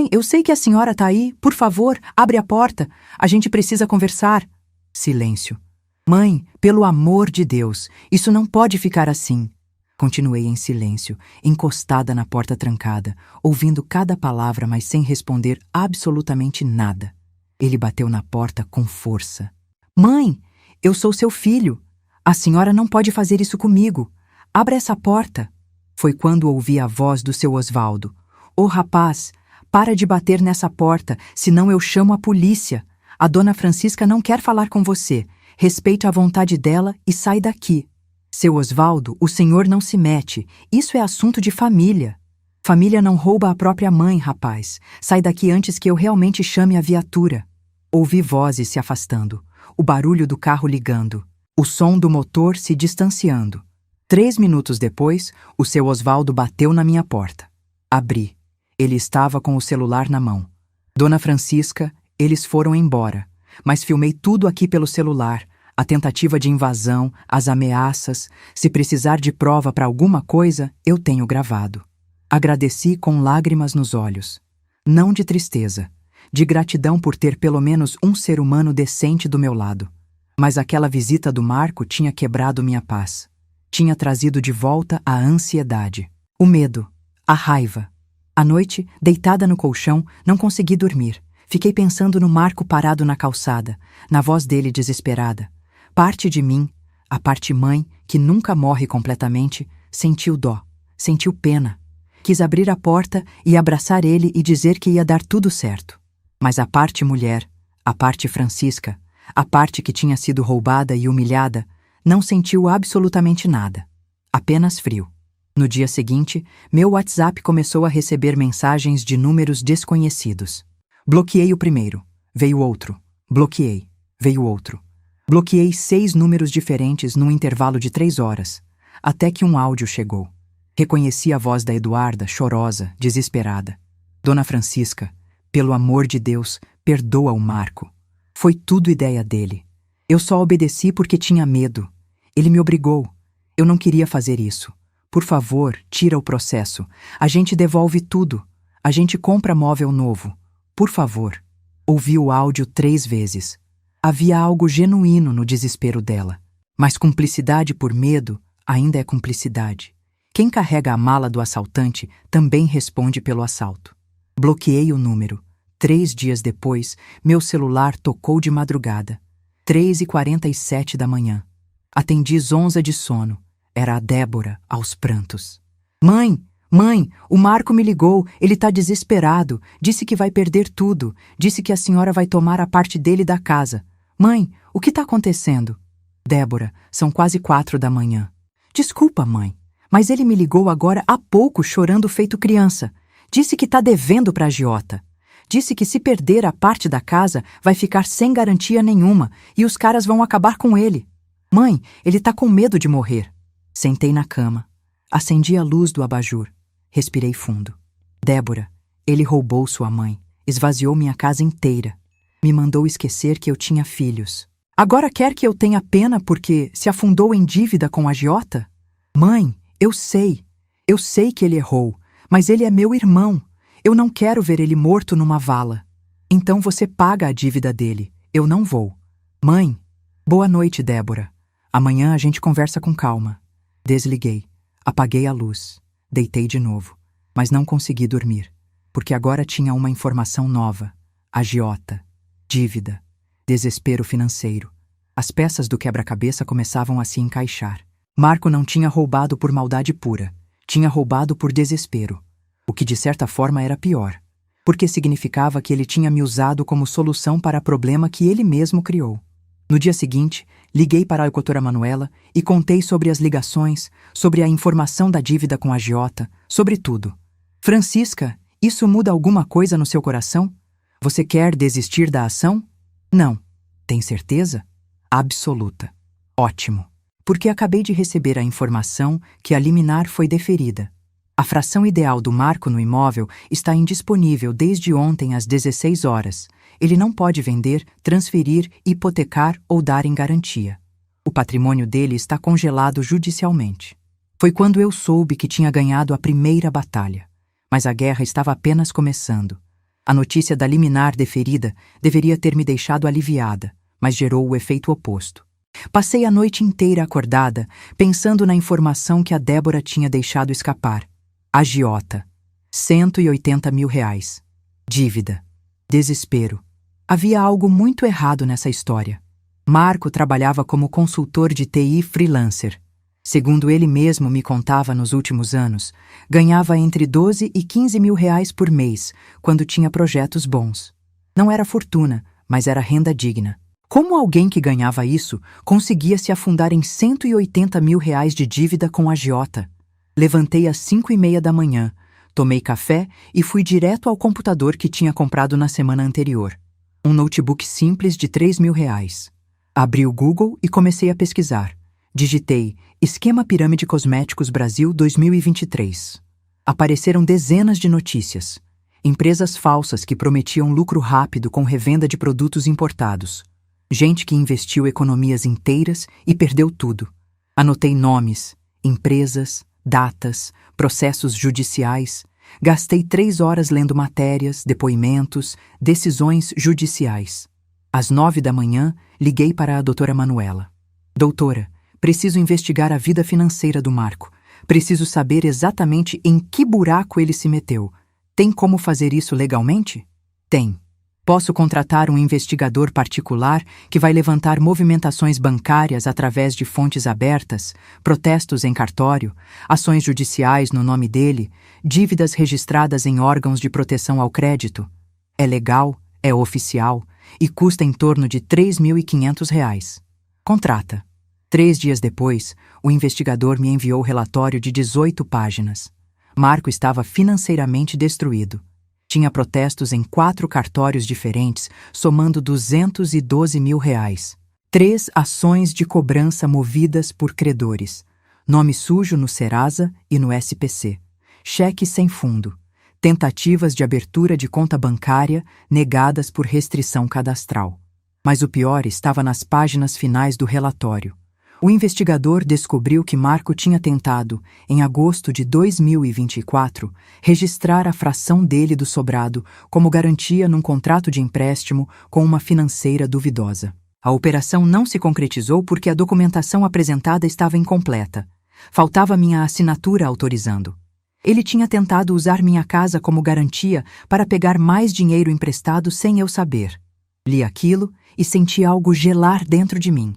eu sei que a senhora tá aí. Por favor, abre a porta. A gente precisa conversar. Silêncio. Mãe, pelo amor de Deus, isso não pode ficar assim. Continuei em silêncio, encostada na porta trancada, ouvindo cada palavra, mas sem responder absolutamente nada. Ele bateu na porta com força. Mãe, eu sou seu filho. A senhora não pode fazer isso comigo. Abra essa porta. Foi quando ouvi a voz do seu Osvaldo. Ô rapaz, para de bater nessa porta, senão eu chamo a polícia. A dona Francisca não quer falar com você. Respeite a vontade dela e sai daqui. Seu Osvaldo, o senhor não se mete. Isso é assunto de família. Família não rouba a própria mãe, rapaz. Sai daqui antes que eu realmente chame a viatura. Ouvi vozes se afastando. O barulho do carro ligando. O som do motor se distanciando. 3 minutos depois, o seu Osvaldo bateu na minha porta. Abri. Ele estava com o celular na mão. Dona Francisca, eles foram embora. Mas filmei tudo aqui pelo celular. A tentativa de invasão, as ameaças. Se precisar de prova para alguma coisa, eu tenho gravado. Agradeci com lágrimas nos olhos. Não de tristeza. De gratidão por ter pelo menos um ser humano decente do meu lado. Mas aquela visita do Marco tinha quebrado minha paz. Tinha trazido de volta a ansiedade, o medo, a raiva. À noite, deitada no colchão, não consegui dormir. Fiquei pensando no Marco parado na calçada, na voz dele desesperada. Parte de mim, a parte mãe, que nunca morre completamente, sentiu dó, sentiu pena. Quis abrir a porta e abraçar ele e dizer que ia dar tudo certo. Mas a parte mulher, a parte Francisca, a parte que tinha sido roubada e humilhada, não sentiu absolutamente nada. Apenas frio. No dia seguinte, meu WhatsApp começou a receber mensagens de números desconhecidos. Bloqueei o primeiro. Veio outro. Bloqueei. Veio outro. Bloqueei 6 números diferentes num intervalo de 3 horas, até que um áudio chegou. Reconheci a voz da Eduarda, chorosa, desesperada. Dona Francisca, pelo amor de Deus, perdoa o Marco. Foi tudo ideia dele. Eu só obedeci porque tinha medo. Ele me obrigou. Eu não queria fazer isso. Por favor, tira o processo. A gente devolve tudo. A gente compra móvel novo. Por favor. Ouvi o áudio 3 vezes. Havia algo genuíno no desespero dela. Mas cumplicidade por medo ainda é cumplicidade. Quem carrega a mala do assaltante também responde pelo assalto. Bloqueei o número. 3 dias depois, meu celular tocou de madrugada. 3h47 da manhã. Atendi zonza de sono. Era a Débora, aos prantos. Mãe, o Marco me ligou. Ele tá desesperado. Disse que vai perder tudo. Disse que a senhora vai tomar a parte dele da casa. Mãe, o que tá acontecendo? Débora, são quase 4 da manhã. Desculpa, mãe, mas ele me ligou agora há pouco chorando feito criança. Disse que tá devendo pra agiota. Disse que se perder a parte da casa, vai ficar sem garantia nenhuma e os caras vão acabar com ele. Mãe, ele tá com medo de morrer. Sentei na cama. Acendi a luz do abajur. Respirei fundo. Débora, ele roubou sua mãe. Esvaziou minha casa inteira. Me mandou esquecer que eu tinha filhos. Agora quer que eu tenha pena porque se afundou em dívida com a agiota? Mãe, eu sei que ele errou, mas ele é meu irmão. Eu não quero ver ele morto numa vala. Então você paga a dívida dele. Eu não vou. Mãe, boa noite, Débora. Amanhã a gente conversa com calma. Desliguei. Apaguei a luz. Deitei de novo. Mas não consegui dormir. Porque agora tinha uma informação nova. Agiota. Dívida. Desespero financeiro. As peças do quebra-cabeça começavam a se encaixar. Marco não tinha roubado por maldade pura. Tinha roubado por desespero. O que de certa forma era pior. porque significava que ele tinha me usado como solução para problema que ele mesmo criou. No dia seguinte, liguei para a doutora Manuela e contei sobre as ligações, sobre a informação da dívida com a agiota, sobre tudo. Francisca, isso muda alguma coisa no seu coração? Você quer desistir da ação? Não. Tem certeza? Absoluta. Ótimo. Porque acabei de receber a informação que a liminar foi deferida. A fração ideal do Marco no imóvel está indisponível desde ontem às 16 horas. Ele não pode vender, transferir, hipotecar ou dar em garantia. O patrimônio dele está congelado judicialmente. Foi quando eu soube que tinha ganhado a primeira batalha. Mas a guerra estava apenas começando. A notícia da liminar deferida deveria ter me deixado aliviada, mas gerou o efeito oposto. Passei a noite inteira acordada, pensando na informação que a Débora tinha deixado escapar. Agiota. 180 mil reais. Dívida. Desespero. Havia algo muito errado nessa história. Marco trabalhava como consultor de TI freelancer. Segundo ele mesmo me contava nos últimos anos, ganhava entre 12 e 15 mil reais por mês, quando tinha projetos bons. Não era fortuna, mas era renda digna. Como alguém que ganhava isso conseguia se afundar em 180 mil reais de dívida com a agiota? Levantei às 5:30 da manhã, tomei café e fui direto ao computador que tinha comprado na semana anterior. Um notebook simples de 3 mil reais. Abri o Google e comecei a pesquisar. Digitei Esquema Pirâmide Cosméticos Brasil 2023. Apareceram dezenas de notícias. Empresas falsas que prometiam lucro rápido com revenda de produtos importados. Gente que investiu economias inteiras e perdeu tudo. Anotei nomes, empresas, datas, processos judiciais. Gastei 3 horas lendo matérias, depoimentos, decisões judiciais. Às 9 da manhã, liguei para a doutora Manuela. Doutora, preciso investigar a vida financeira do Marco. Preciso saber exatamente em que buraco ele se meteu. Tem como fazer isso legalmente? Tem. Posso contratar um investigador particular que vai levantar movimentações bancárias através de fontes abertas, protestos em cartório, ações judiciais no nome dele, dívidas registradas em órgãos de proteção ao crédito. É legal, é oficial e custa em torno de R$ 3.500. Contrata. 3 dias depois, o investigador me enviou o relatório de 18 páginas. Marco estava financeiramente destruído. Tinha protestos em 4 cartórios diferentes, somando 212 mil reais. 3 ações de cobrança movidas por credores. Nome sujo no Serasa e no SPC. Cheque sem fundo. Tentativas de abertura de conta bancária negadas por restrição cadastral. Mas o pior estava nas páginas finais do relatório. O investigador descobriu que Marco tinha tentado, em agosto de 2024, registrar a fração dele do sobrado como garantia num contrato de empréstimo com uma financeira duvidosa. A operação não se concretizou porque a documentação apresentada estava incompleta. Faltava minha assinatura autorizando. Ele tinha tentado usar minha casa como garantia para pegar mais dinheiro emprestado sem eu saber. Li aquilo e senti algo gelar dentro de mim.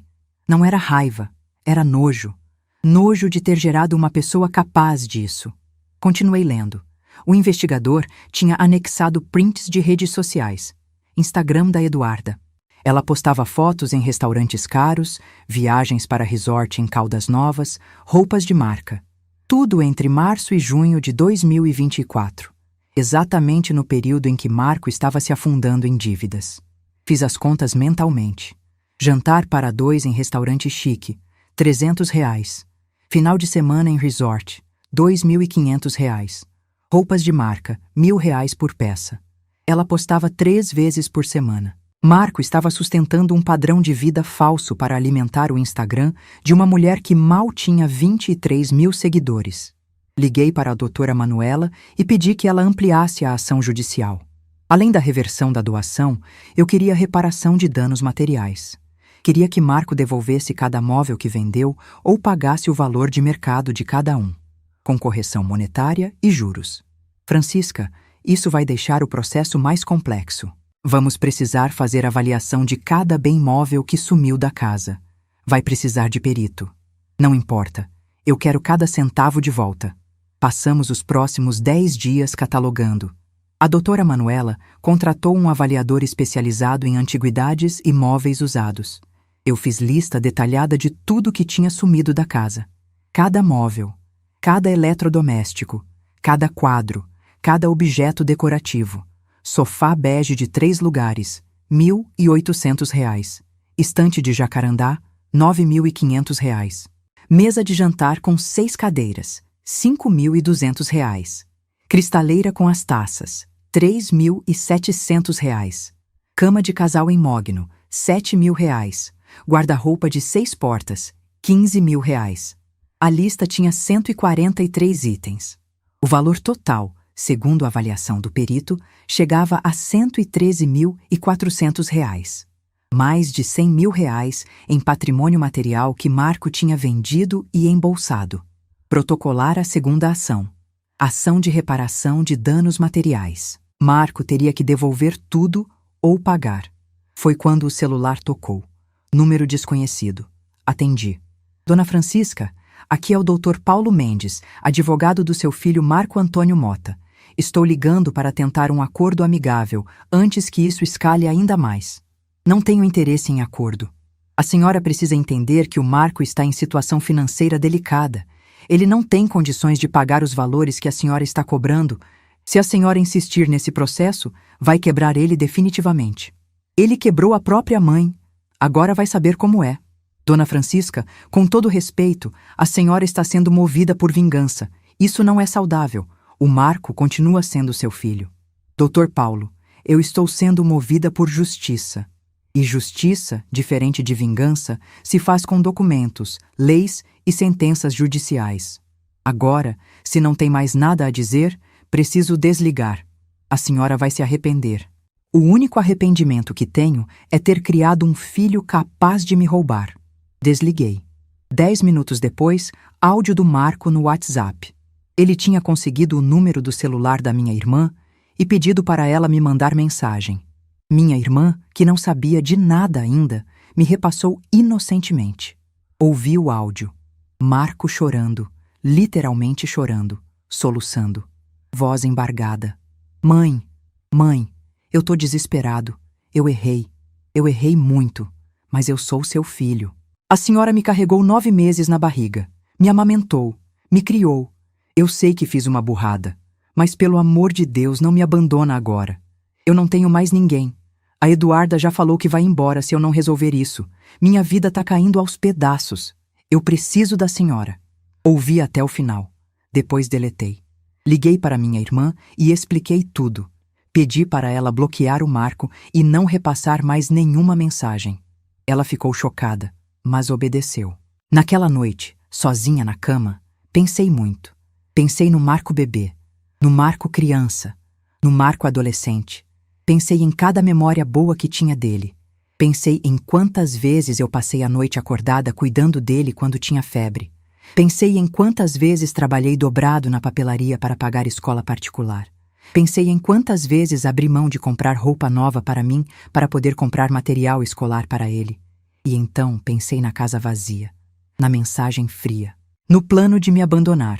Não era raiva. Era nojo. Nojo de ter gerado uma pessoa capaz disso. Continuei lendo. O investigador tinha anexado prints de redes sociais. Instagram da Eduarda. Ela postava fotos em restaurantes caros, viagens para resort em Caldas Novas, roupas de marca. Tudo entre março e junho de 2024. Exatamente no período em que Marco estava se afundando em dívidas. Fiz as contas mentalmente. Jantar para 2 em restaurante chique. R$300. Final de semana em resort, R$2.500. Roupas de marca, R$1.000 por peça. Ela postava 3 vezes por semana. Marco estava sustentando um padrão de vida falso para alimentar o Instagram de uma mulher que mal tinha 23 mil seguidores. Liguei para a doutora Manuela e pedi que ela ampliasse a ação judicial. Além da reversão da doação, eu queria reparação de danos materiais. Queria que Marco devolvesse cada móvel que vendeu ou pagasse o valor de mercado de cada um, com correção monetária e juros. Francisca, isso vai deixar o processo mais complexo. Vamos precisar fazer avaliação de cada bem móvel que sumiu da casa. Vai precisar de perito. Não importa, eu quero cada centavo de volta. Passamos os próximos 10 dias catalogando. A doutora Manuela contratou um avaliador especializado em antiguidades e móveis usados. Eu fiz lista detalhada de tudo que tinha sumido da casa. Cada móvel, cada eletrodoméstico, cada quadro, cada objeto decorativo. Sofá bege de 3 lugares, R$ 1.800. Estante de jacarandá, R$ 9.500. Mesa de jantar com 6 cadeiras, R$ 5.200. Cristaleira com as taças, R$ 3.700. Cama de casal em mogno, R$ 7.000. Guarda-roupa de 6 portas, R$ 15.000. A lista tinha 143 itens. O valor total, segundo a avaliação do perito, chegava a R$ 113.400. Mais de R$ 100.000 em patrimônio material que Marco tinha vendido e embolsado. Protocolar a segunda ação. Ação de reparação de danos materiais. Marco teria que devolver tudo ou pagar. Foi quando o celular tocou. Número desconhecido. Atendi. Dona Francisca, aqui é o Dr. Paulo Mendes, advogado do seu filho Marco Antônio Mota. Estou ligando para tentar um acordo amigável antes que isso escale ainda mais. Não tenho interesse em acordo. A senhora precisa entender que o Marco está em situação financeira delicada. Ele não tem condições de pagar os valores que a senhora está cobrando. Se a senhora insistir nesse processo, vai quebrar ele definitivamente. Ele quebrou a própria mãe. Agora vai saber como é. Dona Francisca, com todo respeito, a senhora está sendo movida por vingança. Isso não é saudável. O Marco continua sendo seu filho. Dr. Paulo, eu estou sendo movida por justiça. E justiça, diferente de vingança, se faz com documentos, leis e sentenças judiciais. Agora, se não tem mais nada a dizer, preciso desligar. A senhora vai se arrepender. O único arrependimento que tenho é ter criado um filho capaz de me roubar. Desliguei. 10 minutos depois, áudio do Marco no WhatsApp. Ele tinha conseguido o número do celular da minha irmã e pedido para ela me mandar mensagem. Minha irmã, que não sabia de nada ainda, me repassou inocentemente. Ouvi o áudio. Marco chorando, literalmente chorando, soluçando. Voz embargada. Mãe, eu tô desesperado. Eu errei muito, mas eu sou seu filho. A senhora me carregou 9 meses na barriga, me amamentou, me criou. Eu sei que fiz uma burrada, mas pelo amor de Deus não me abandona agora. Eu não tenho mais ninguém. A Eduarda já falou que vai embora se eu não resolver isso. Minha vida tá caindo aos pedaços. Eu preciso da senhora. Ouvi até o final. Depois deletei. Liguei para minha irmã e expliquei tudo. Pedi para ela bloquear o Marco e não repassar mais nenhuma mensagem. Ela ficou chocada, mas obedeceu. Naquela noite, sozinha na cama, pensei muito. Pensei no Marco bebê, no Marco criança, no Marco adolescente. Pensei em cada memória boa que tinha dele. Pensei em quantas vezes eu passei a noite acordada cuidando dele quando tinha febre. Pensei em quantas vezes trabalhei dobrado na papelaria para pagar escola particular. Pensei em quantas vezes abri mão de comprar roupa nova para mim para poder comprar material escolar para ele. E então pensei na casa vazia, na mensagem fria, no plano de me abandonar.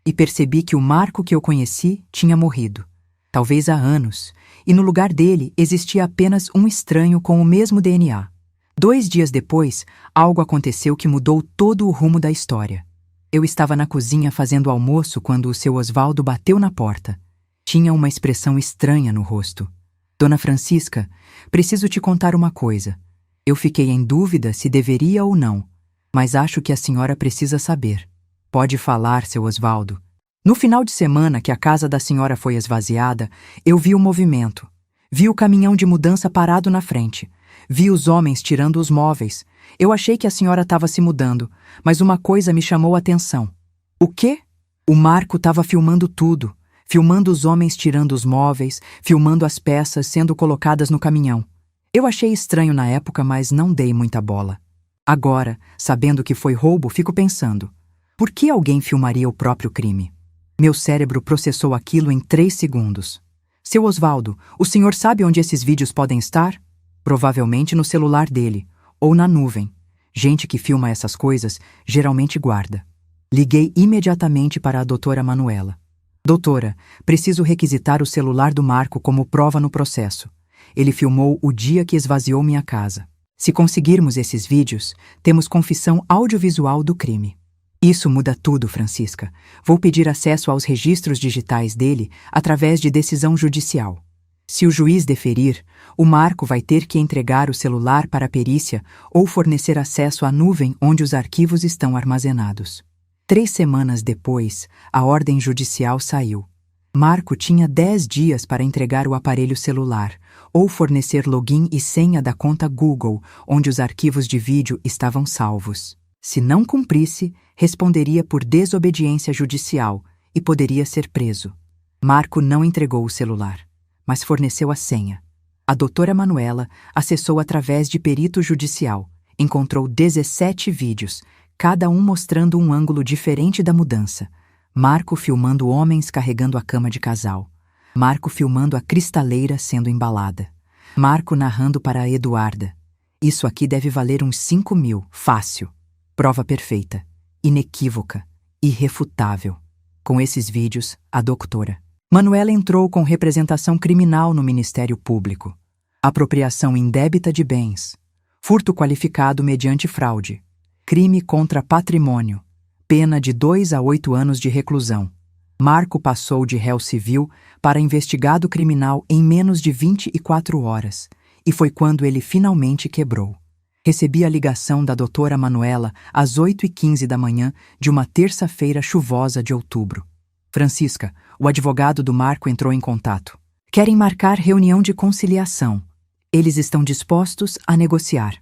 E percebi que o Marco que eu conheci tinha morrido. Talvez há anos, e no lugar dele existia apenas um estranho com o mesmo DNA. 2 dias depois, algo aconteceu que mudou todo o rumo da história. Eu estava na cozinha fazendo almoço quando o seu Osvaldo bateu na porta. Tinha uma expressão estranha no rosto. Dona Francisca, preciso te contar uma coisa. Eu fiquei em dúvida se deveria ou não, mas acho que a senhora precisa saber. Pode falar, seu Osvaldo. No final de semana que a casa da senhora foi esvaziada, eu vi o movimento. Vi o caminhão de mudança parado na frente. Vi os homens tirando os móveis. Eu achei que a senhora estava se mudando, mas uma coisa me chamou a atenção. O quê? O Marco estava filmando tudo. Filmando os homens tirando os móveis, filmando as peças sendo colocadas no caminhão. Eu achei estranho na época, mas não dei muita bola. Agora, sabendo que foi roubo, fico pensando. Por que alguém filmaria o próprio crime? Meu cérebro processou aquilo em 3 segundos. Seu Osvaldo, o senhor sabe onde esses vídeos podem estar? Provavelmente no celular dele, ou na nuvem. Gente que filma essas coisas geralmente guarda. Liguei imediatamente para a doutora Manuela. Doutora, preciso requisitar o celular do Marco como prova no processo. Ele filmou o dia que esvaziou minha casa. Se conseguirmos esses vídeos, temos confissão audiovisual do crime. Isso muda tudo, Francisca. Vou pedir acesso aos registros digitais dele através de decisão judicial. Se o juiz deferir, o Marco vai ter que entregar o celular para a perícia ou fornecer acesso à nuvem onde os arquivos estão armazenados. 3 semanas depois, a ordem judicial saiu. Marco tinha 10 dias para entregar o aparelho celular ou fornecer login e senha da conta Google, onde os arquivos de vídeo estavam salvos. Se não cumprisse, responderia por desobediência judicial e poderia ser preso. Marco não entregou o celular, mas forneceu a senha. A doutora Manuela acessou através de perito judicial, encontrou 17 vídeos, cada um mostrando um ângulo diferente da mudança. Marco filmando homens carregando a cama de casal. Marco filmando a cristaleira sendo embalada. Marco narrando para a Eduarda. Isso aqui deve valer uns 5.000, fácil. Prova perfeita, inequívoca, irrefutável. Com esses vídeos, a doutora Manuela entrou com representação criminal no Ministério Público. Apropriação indébita de bens. Furto qualificado mediante fraude. Crime contra patrimônio. Pena de 2 a 8 anos de reclusão. Marco passou de réu civil para investigado criminal em menos de 24 horas, e foi quando ele finalmente quebrou. Recebi a ligação da doutora Manuela às 8h15 da manhã de uma terça-feira chuvosa de outubro. Francisca, o advogado do Marco entrou em contato. Querem marcar reunião de conciliação. Eles estão dispostos a negociar.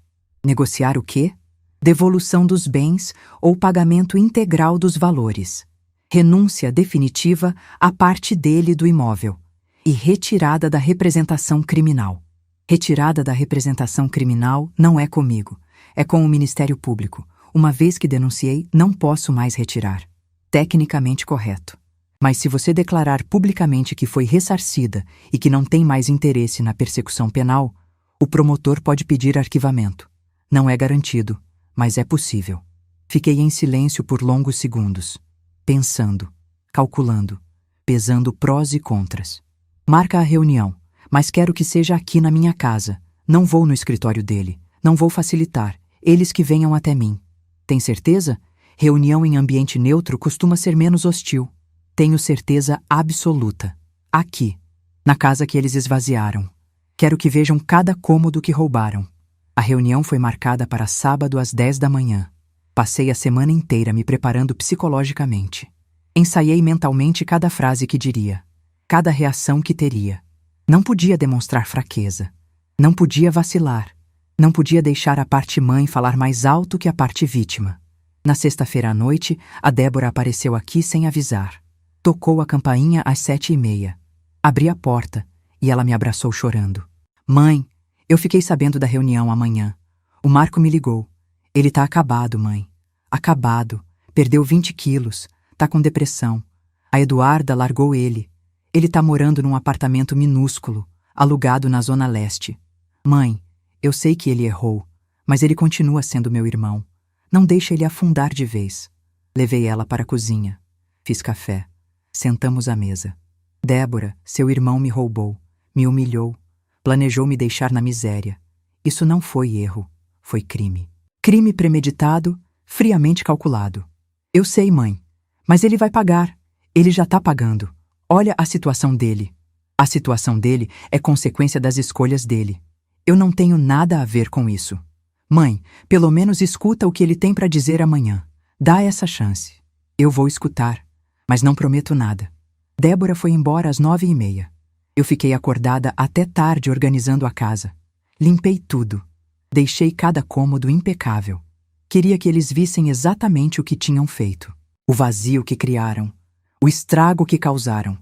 Negociar o quê? Devolução dos bens ou pagamento integral dos valores. Renúncia definitiva à parte dele do imóvel. E retirada da representação criminal. Retirada da representação criminal não é comigo, é com o Ministério Público. Uma vez que denunciei, não posso mais retirar. Tecnicamente correto. Mas se você declarar publicamente que foi ressarcida e que não tem mais interesse na persecução penal, o promotor pode pedir arquivamento. Não é garantido, mas é possível. Fiquei em silêncio por longos segundos, pensando, calculando, pesando prós e contras. Marca a reunião, mas quero que seja aqui na minha casa. Não vou no escritório dele, não vou facilitar, eles que venham até mim. Tem certeza? Reunião em ambiente neutro costuma ser menos hostil. Tenho certeza absoluta. Aqui, na casa que eles esvaziaram. Quero que vejam cada cômodo que roubaram. A reunião foi marcada para sábado às 10 da manhã. Passei a semana inteira me preparando psicologicamente. Ensaiei mentalmente cada frase que diria, cada reação que teria. Não podia demonstrar fraqueza. Não podia vacilar. Não podia deixar a parte mãe falar mais alto que a parte vítima. Na sexta-feira à noite, a Débora apareceu aqui sem avisar. Tocou a campainha às 7h30. Abri a porta e ela me abraçou chorando. Mãe, eu fiquei sabendo da reunião amanhã. O Marco me ligou. Ele tá acabado, mãe. Acabado. Perdeu 20 quilos. Tá com depressão. A Eduarda largou ele. Ele tá morando num apartamento minúsculo, alugado na Zona Leste. Mãe, eu sei que ele errou, mas ele continua sendo meu irmão. Não deixa ele afundar de vez. Levei ela para a cozinha. Fiz café. Sentamos à mesa. Débora, seu irmão me roubou, me humilhou, planejou me deixar na miséria. Isso não foi erro, foi crime. Crime premeditado, friamente calculado. Eu sei, mãe, mas ele vai pagar. Ele já tá pagando. Olha a situação dele. A situação dele é consequência das escolhas dele. Eu não tenho nada a ver com isso. Mãe, pelo menos escuta o que ele tem para dizer amanhã. Dá essa chance. Eu vou escutar, mas não prometo nada. Débora foi embora às 9h30. Eu fiquei acordada até tarde organizando a casa. Limpei tudo. Deixei cada cômodo impecável. Queria que eles vissem exatamente o que tinham feito. O vazio que criaram. O estrago que causaram.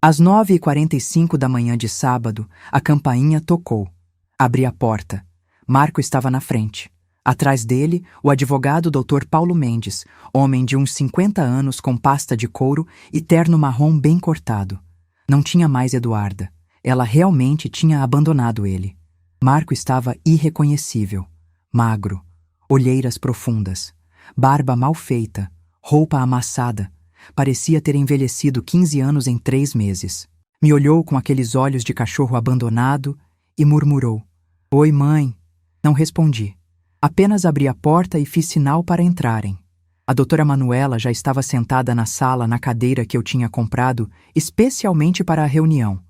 Às 9h45 da manhã de sábado, a campainha tocou. Abri a porta. Marco estava na frente. Atrás dele, o advogado Dr. Paulo Mendes, homem de uns 50 anos com pasta de couro e terno marrom bem cortado. Não tinha mais Eduarda. Ela realmente tinha abandonado ele. Marco estava irreconhecível. Magro. Olheiras profundas. Barba mal feita. Roupa amassada. Parecia ter envelhecido 15 anos em 3 meses. Me olhou com aqueles olhos de cachorro abandonado e murmurou: "Oi, mãe." Não respondi. Apenas abri a porta e fiz sinal para entrarem. A doutora Manuela já estava sentada na sala na cadeira que eu tinha comprado especialmente para a reunião.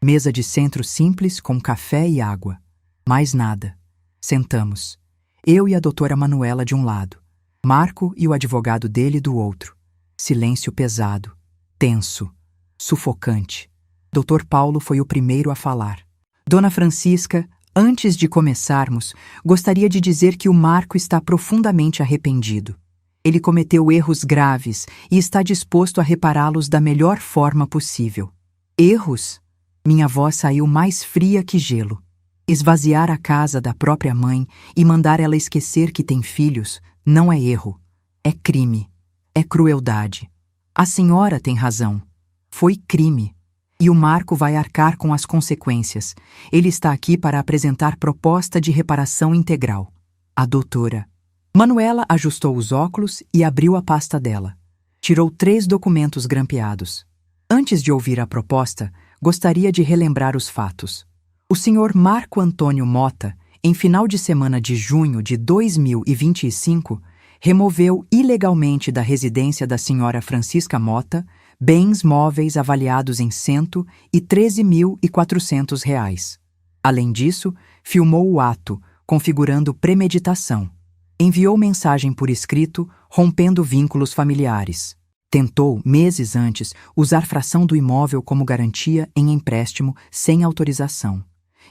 Mesa de centro simples com café e água. Mais nada. Sentamos. Eu e a doutora Manuela de um lado. Marco e o advogado dele do outro. Silêncio pesado. Tenso. Sufocante. Dr. Paulo foi o primeiro a falar. Dona Francisca, antes de começarmos, gostaria de dizer que o Marco está profundamente arrependido. Ele cometeu erros graves e está disposto a repará-los da melhor forma possível. Erros? Minha voz saiu mais fria que gelo. Esvaziar a casa da própria mãe e mandar ela esquecer que tem filhos não é erro. É crime. É crueldade. A senhora tem razão. Foi crime. E o Marco vai arcar com as consequências. Ele está aqui para apresentar proposta de reparação integral. A doutora Manuela ajustou os óculos e abriu a pasta dela. Tirou 3 documentos grampeados. Antes de ouvir a proposta, gostaria de relembrar os fatos. O senhor Marco Antônio Mota, em final de semana de junho de 2025, removeu ilegalmente da residência da senhora Francisca Mota bens móveis avaliados em R$ 113.400. Além disso, filmou o ato, configurando premeditação. Enviou mensagem por escrito, rompendo vínculos familiares. Tentou, meses antes, usar fração do imóvel como garantia em empréstimo sem autorização.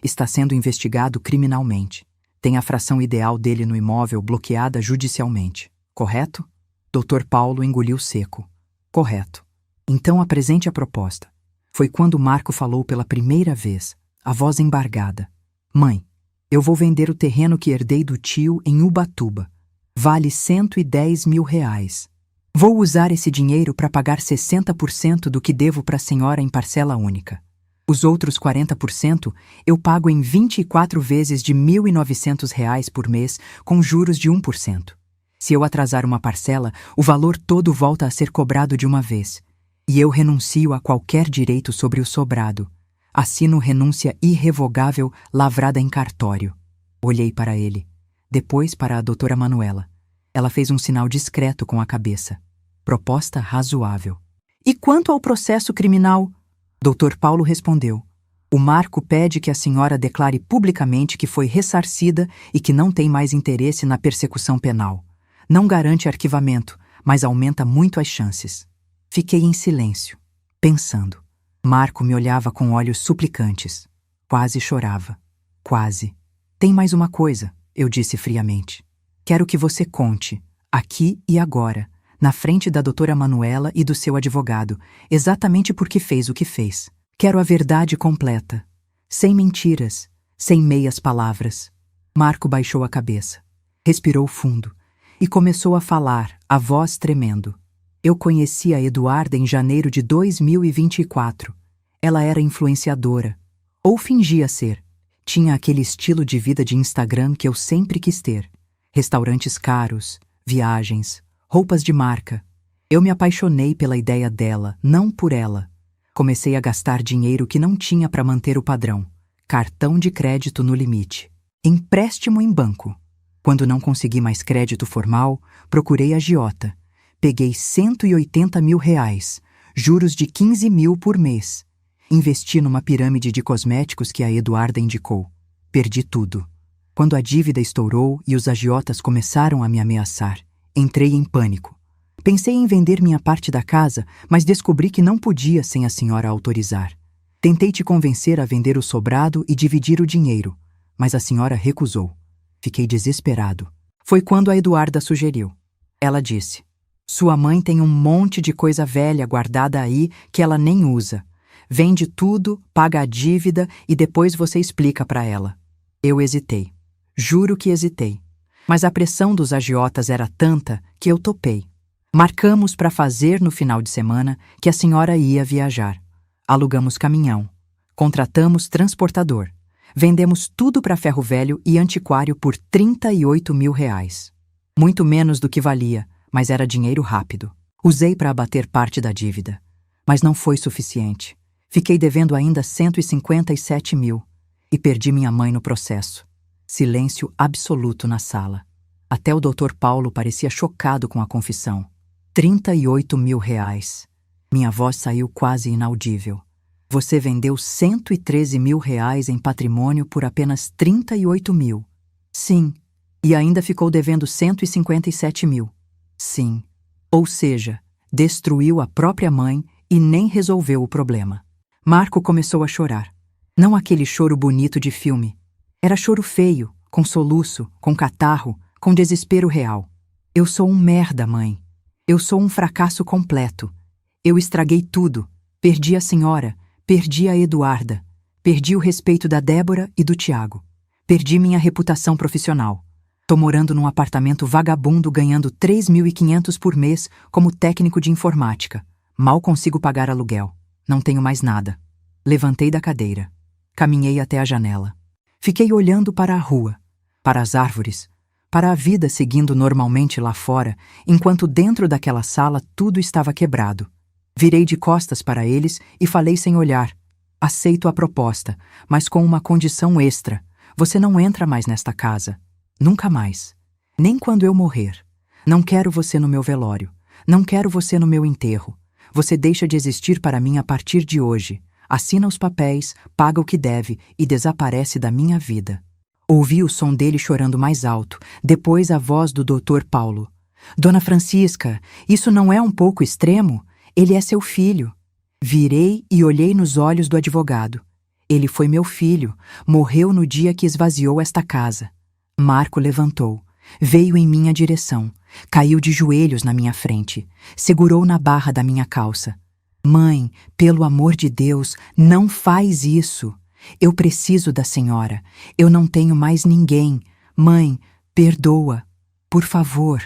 Está sendo investigado criminalmente. Tem a fração ideal dele no imóvel bloqueada judicialmente. Correto? Dr. Paulo engoliu seco. Correto. Então apresente a proposta. Foi quando Marco falou pela primeira vez, a voz embargada. Mãe, eu vou vender o terreno que herdei do tio em Ubatuba. Vale R$110 mil. Vou usar esse dinheiro para pagar 60% do que devo para a senhora em parcela única. Os outros 40% eu pago em 24 vezes de R$ 1.900 por mês, com juros de 1%. Se eu atrasar uma parcela, o valor todo volta a ser cobrado de uma vez. E eu renuncio a qualquer direito sobre o sobrado. Assino renúncia irrevogável lavrada em cartório. Olhei para ele. Depois para a doutora Manuela. Ela fez um sinal discreto com a cabeça. Proposta razoável. E quanto ao processo criminal? Dr. Paulo respondeu. O Marco pede que a senhora declare publicamente que foi ressarcida e que não tem mais interesse na persecução penal. Não garante arquivamento, mas aumenta muito as chances. Fiquei em silêncio, pensando. Marco me olhava com olhos suplicantes. Quase chorava. Quase. Tem mais uma coisa, eu disse friamente. Quero que você conte, aqui e agora, na frente da doutora Manuela e do seu advogado, exatamente por que fez o que fez. Quero a verdade completa. Sem mentiras, sem meias palavras. Marco baixou a cabeça, respirou fundo e começou a falar, a voz tremendo. Eu conheci a Eduarda em janeiro de 2024. Ela era influenciadora. Ou fingia ser. Tinha aquele estilo de vida de Instagram que eu sempre quis ter. Restaurantes caros, viagens, roupas de marca. Eu me apaixonei pela ideia dela, não por ela. Comecei a gastar dinheiro que não tinha para manter o padrão. Cartão de crédito no limite. Empréstimo em banco. Quando não consegui mais crédito formal, procurei agiota. Peguei R$180 mil, juros de 15 mil por mês. Investi numa pirâmide de cosméticos que a Eduarda indicou. Perdi tudo. Quando a dívida estourou e os agiotas começaram a me ameaçar, entrei em pânico. Pensei em vender minha parte da casa, mas descobri que não podia sem a senhora autorizar. Tentei te convencer a vender o sobrado e dividir o dinheiro, mas a senhora recusou. Fiquei desesperado. Foi quando a Eduarda sugeriu. Ela disse: sua mãe tem um monte de coisa velha guardada aí que ela nem usa. Vende tudo, paga a dívida e depois você explica para ela. Eu hesitei. Juro que hesitei. Mas a pressão dos agiotas era tanta que eu topei. Marcamos para fazer no final de semana que a senhora ia viajar. Alugamos caminhão. Contratamos transportador. Vendemos tudo para ferro velho e antiquário por R$38 mil. Muito menos do que valia, mas era dinheiro rápido. Usei para abater parte da dívida, mas não foi suficiente. Fiquei devendo ainda 157 mil e perdi minha mãe no processo. Silêncio absoluto na sala. Até o Dr. Paulo parecia chocado com a confissão. 38 mil reais. Minha voz saiu quase inaudível. Você vendeu 113 mil reais em patrimônio por apenas 38 mil. Sim. E ainda ficou devendo 157 mil. Sim. Ou seja, destruiu a própria mãe e nem resolveu o problema. Marco começou a chorar. Não aquele choro bonito de filme. Era choro feio, com soluço, com catarro, com desespero real. Eu sou um merda, mãe. Eu sou um fracasso completo. Eu estraguei tudo. Perdi a senhora, perdi a Eduarda, perdi o respeito da Débora e do Tiago. Perdi minha reputação profissional. Tô morando num apartamento vagabundo ganhando 3.500 por mês como técnico de informática. Mal consigo pagar aluguel. Não tenho mais nada. Levantei da cadeira. Caminhei até a janela. Fiquei olhando para a rua, para as árvores, para a vida seguindo normalmente lá fora, enquanto dentro daquela sala tudo estava quebrado. Virei de costas para eles e falei sem olhar. Aceito a proposta, mas com uma condição extra. Você não entra mais nesta casa. Nunca mais. Nem quando eu morrer. Não quero você no meu velório. Não quero você no meu enterro. Você deixa de existir para mim a partir de hoje. Assina os papéis, paga o que deve e desaparece da minha vida. Ouvi o som dele chorando mais alto, depois a voz do Dr. Paulo. Dona Francisca, isso não é um pouco extremo? Ele é seu filho. Virei e olhei nos olhos do advogado. Ele foi meu filho, morreu no dia que esvaziou esta casa. Marco levantou, veio em minha direção, caiu de joelhos na minha frente, segurou na barra da minha calça. Mãe, pelo amor de Deus, não faz isso. Eu preciso da senhora. Eu não tenho mais ninguém. Mãe, perdoa. Por favor.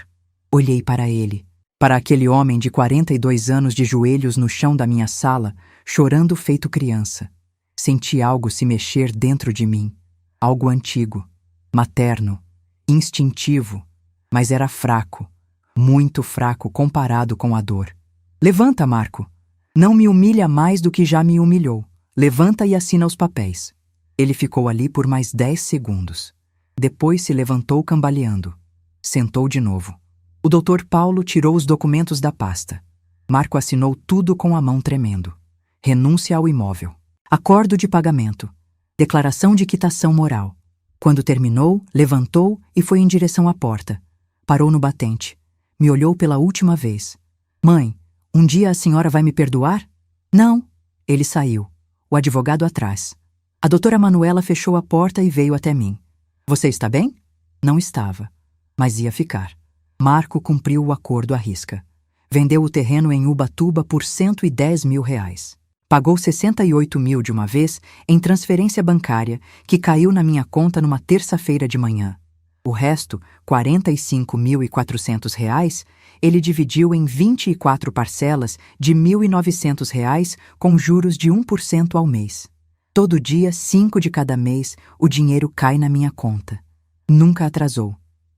Olhei para ele, para aquele homem de 42 anos de joelhos no chão da minha sala, chorando feito criança. Senti algo se mexer dentro de mim. Algo antigo, materno, instintivo, mas era fraco, muito fraco comparado com a dor. Levanta, Marco. Não me humilha mais do que já me humilhou. Levanta e assina os papéis. Ele ficou ali por mais 10 segundos. Depois se levantou cambaleando. Sentou de novo. O Dr. Paulo tirou os documentos da pasta. Marco assinou tudo com a mão tremendo. Renúncia ao imóvel. Acordo de pagamento. Declaração de quitação moral. Quando terminou, levantou e foi em direção à porta. Parou no batente. Me olhou pela última vez. Mãe, um dia a senhora vai me perdoar? Não. Ele saiu. O advogado atrás. A doutora Manuela fechou a porta e veio até mim. Você está bem? Não estava, mas ia ficar. Marco cumpriu o acordo à risca. Vendeu o terreno em Ubatuba por 110 mil reais. Pagou 68 mil de uma vez em transferência bancária que caiu na minha conta numa terça-feira de manhã. O resto, 45.400 reais, ele dividiu em 24 parcelas de 1.900 reais com juros de 1% ao mês. Todo dia, 5 de cada mês, o dinheiro cai na minha conta. Nunca atrasou.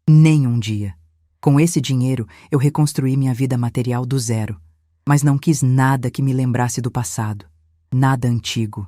Nem um dia. Com esse dinheiro, eu reconstruí minha vida material do zero. Mas não quis nada que me lembrasse do passado. Nada antigo.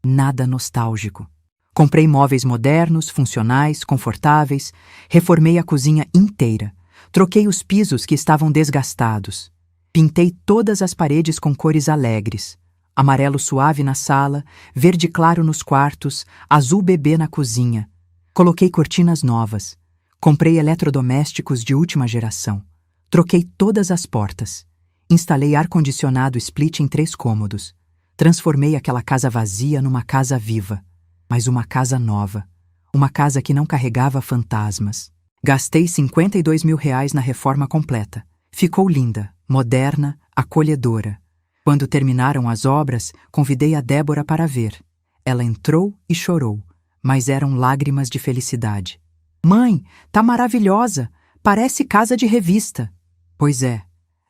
Nada nostálgico. Comprei móveis modernos, funcionais, confortáveis. Reformei a cozinha inteira. Troquei os pisos que estavam desgastados. Pintei todas as paredes com cores alegres. Amarelo suave na sala, verde claro nos quartos, azul bebê na cozinha. Coloquei cortinas novas. Comprei eletrodomésticos de última geração. Troquei todas as portas. Instalei ar-condicionado split em 3 cômodos. Transformei aquela casa vazia numa casa viva. Mas uma casa nova. Uma casa que não carregava fantasmas. Gastei 52 mil reais na reforma completa. Ficou linda, moderna, acolhedora. Quando terminaram as obras, convidei a Débora para ver. Ela entrou e chorou, mas eram lágrimas de felicidade. Mãe, tá maravilhosa! Parece casa de revista. Pois é.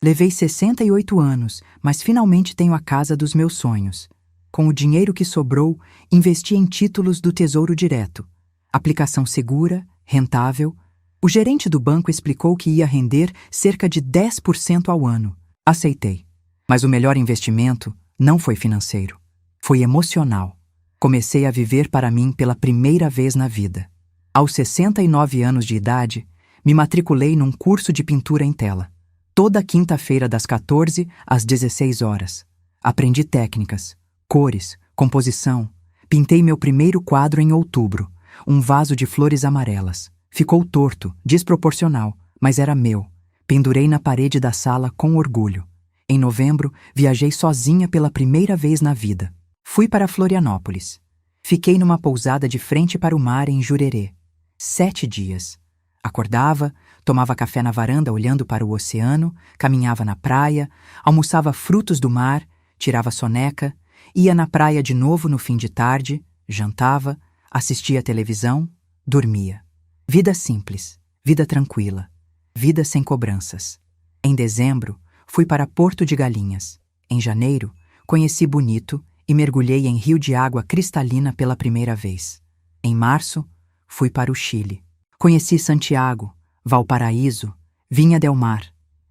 Levei 68 anos, mas finalmente tenho a casa dos meus sonhos. Com o dinheiro que sobrou, investi em títulos do Tesouro Direto. Aplicação segura, rentável. O gerente do banco explicou que ia render cerca de 10% ao ano. Aceitei. Mas o melhor investimento não foi financeiro. Foi emocional. Comecei a viver para mim pela primeira vez na vida. Aos 69 anos de idade, me matriculei num curso de pintura em tela. Toda quinta-feira das 14 às 16 horas. Aprendi técnicas, cores, composição. Pintei meu primeiro quadro em outubro, um vaso de flores amarelas. Ficou torto, desproporcional, mas era meu. Pendurei na parede da sala com orgulho. Em novembro, viajei sozinha pela primeira vez na vida. Fui para Florianópolis. Fiquei numa pousada de frente para o mar em Jurerê. 7 dias. Acordava, tomava café na varanda olhando para o oceano, caminhava na praia, almoçava frutos do mar, tirava soneca, ia na praia de novo no fim de tarde, jantava, assistia televisão, dormia. Vida simples, vida tranquila, vida sem cobranças. Em dezembro, fui para Porto de Galinhas. Em janeiro, conheci Bonito e mergulhei em rio de água cristalina pela primeira vez. Em março, fui para o Chile. Conheci Santiago, Valparaíso, Vinha del Mar.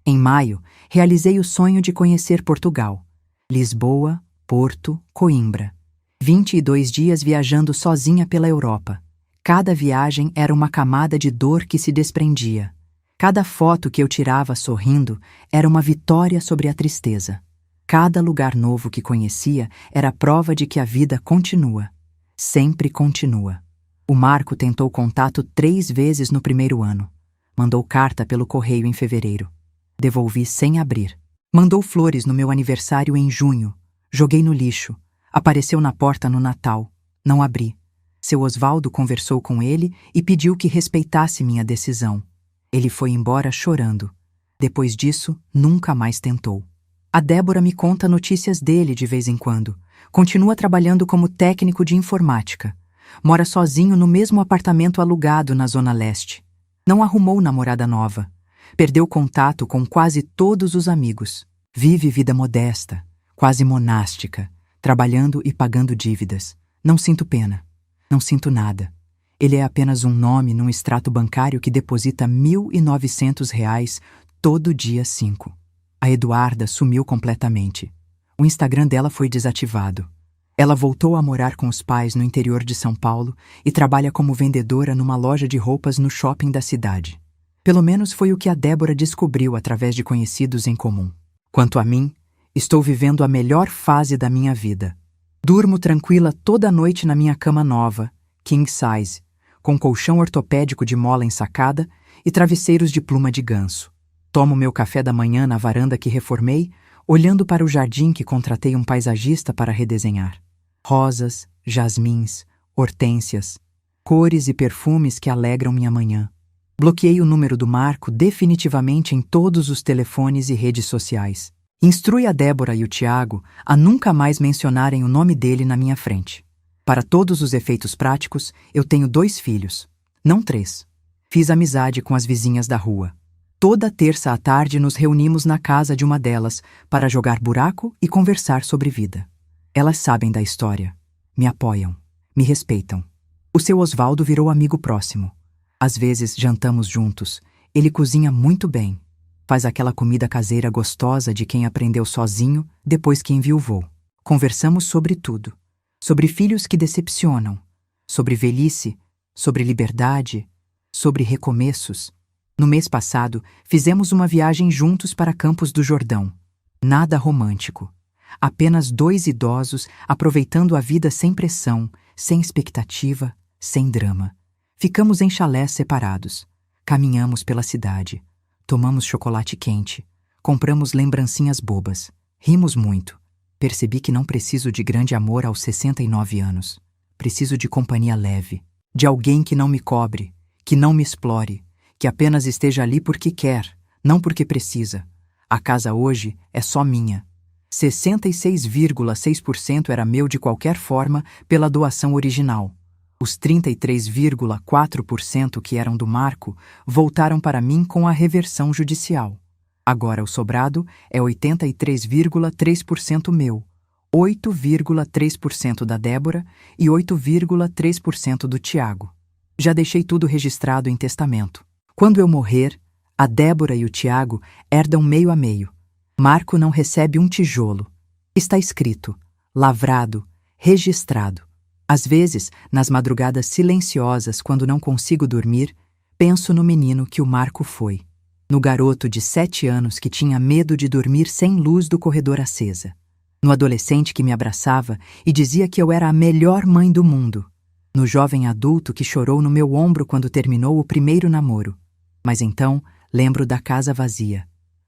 Em maio, realizei o sonho de conhecer Portugal. Lisboa, Porto, Coimbra. 22 dias viajando sozinha pela Europa. Cada viagem era uma camada de dor que se desprendia. Cada foto que eu tirava sorrindo era uma vitória sobre a tristeza. Cada lugar novo que conhecia era prova de que a vida continua. Sempre continua. O Marco tentou contato 3 vezes no primeiro ano. Mandou carta pelo correio em fevereiro. Devolvi sem abrir. Mandou flores no meu aniversário em junho. Joguei no lixo. Apareceu na porta no Natal. Não abri. Seu Osvaldo conversou com ele e pediu que respeitasse minha decisão. Ele foi embora chorando. Depois disso, nunca mais tentou. A Débora me conta notícias dele de vez em quando. Continua trabalhando como técnico de informática. Mora sozinho no mesmo apartamento alugado na Zona Leste. Não arrumou namorada nova. Perdeu contato com quase todos os amigos. Vive vida modesta, quase monástica, trabalhando e pagando dívidas. Não sinto pena. Não sinto nada. Ele é apenas um nome num extrato bancário que deposita R$ 1.900 todo dia 5. A Eduarda sumiu completamente. O Instagram dela foi desativado. Ela voltou a morar com os pais no interior de São Paulo e trabalha como vendedora numa loja de roupas no shopping da cidade. Pelo menos foi o que a Débora descobriu através de conhecidos em comum. Quanto a mim, estou vivendo a melhor fase da minha vida. Durmo tranquila toda noite na minha cama nova, king size, com colchão ortopédico de mola ensacada e travesseiros de pluma de ganso. Tomo meu café da manhã na varanda que reformei, olhando para o jardim que contratei um paisagista para redesenhar. Rosas, jasmins, hortênsias, cores e perfumes que alegram minha manhã. Bloqueei o número do Marco definitivamente em todos os telefones e redes sociais. Instrui a Débora e o Tiago a nunca mais mencionarem o nome dele na minha frente. Para todos os efeitos práticos, eu tenho 2 filhos, não 3. Fiz amizade com as vizinhas da rua. Toda terça à tarde nos reunimos na casa de uma delas para jogar buraco e conversar sobre vida. Elas sabem da história, me apoiam, me respeitam. O seu Osvaldo virou amigo próximo. Às vezes jantamos juntos. Ele cozinha muito bem. Faz aquela comida caseira gostosa de quem aprendeu sozinho depois que enviuvou. Conversamos sobre tudo. Sobre filhos que decepcionam. Sobre velhice. Sobre liberdade. Sobre recomeços. No mês passado, fizemos uma viagem juntos para Campos do Jordão. Nada romântico. Apenas 2 idosos aproveitando a vida sem pressão, sem expectativa, sem drama. Ficamos em chalés separados. Caminhamos pela cidade. Tomamos chocolate quente. Compramos lembrancinhas bobas. Rimos muito. Percebi que não preciso de grande amor aos 69 anos. Preciso de companhia leve. De alguém que não me cobre, que não me explore, que apenas esteja ali porque quer, não porque precisa. A casa hoje é só minha. 66,6% era meu de qualquer forma pela doação original. Os 33,4% que eram do Marco voltaram para mim com a reversão judicial. Agora o sobrado é 83,3% meu, 8,3% da Débora e 8,3% do Tiago. Já deixei tudo registrado em testamento. Quando eu morrer, a Débora e o Tiago herdam meio a meio. Marco não recebe um tijolo. Está escrito, lavrado, registrado. Às vezes, nas madrugadas silenciosas, quando não consigo dormir, penso no menino que o Marco foi. No garoto de 7 anos que tinha medo de dormir sem luz do corredor acesa. No adolescente que me abraçava e dizia que eu era a melhor mãe do mundo. No jovem adulto que chorou no meu ombro quando terminou o primeiro namoro. Mas então, lembro da casa vazia,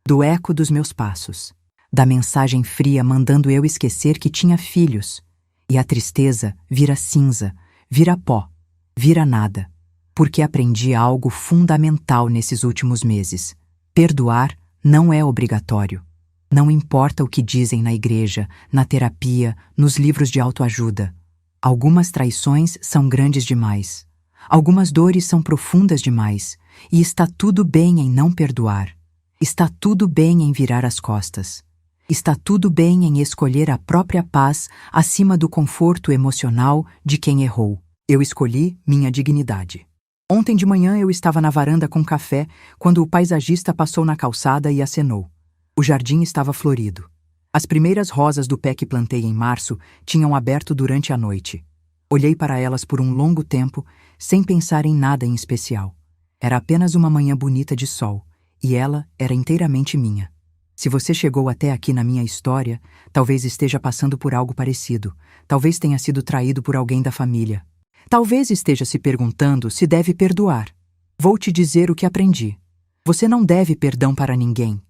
do eco dos meus passos, da mensagem fria mandando eu esquecer que tinha filhos. E a tristeza vira cinza, vira pó, vira nada. Porque aprendi algo fundamental nesses últimos meses. Perdoar não é obrigatório. Não importa o que dizem na igreja, na terapia, nos livros de autoajuda. Algumas traições são grandes demais. Algumas dores são profundas demais. E está tudo bem em não perdoar. Está tudo bem em virar as costas. Está tudo bem em escolher a própria paz acima do conforto emocional de quem errou. Eu escolhi minha dignidade. Ontem de manhã eu estava na varanda com café quando o paisagista passou na calçada e acenou. O jardim estava florido. As primeiras rosas do pé que plantei em março tinham aberto durante a noite. Olhei para elas por um longo tempo, sem pensar em nada em especial. Era apenas uma manhã bonita de sol, e ela era inteiramente minha. Se você chegou até aqui na minha história, talvez esteja passando por algo parecido. Talvez tenha sido traído por alguém da família. Talvez esteja se perguntando se deve perdoar. Vou te dizer o que aprendi. Você não deve perdão para ninguém.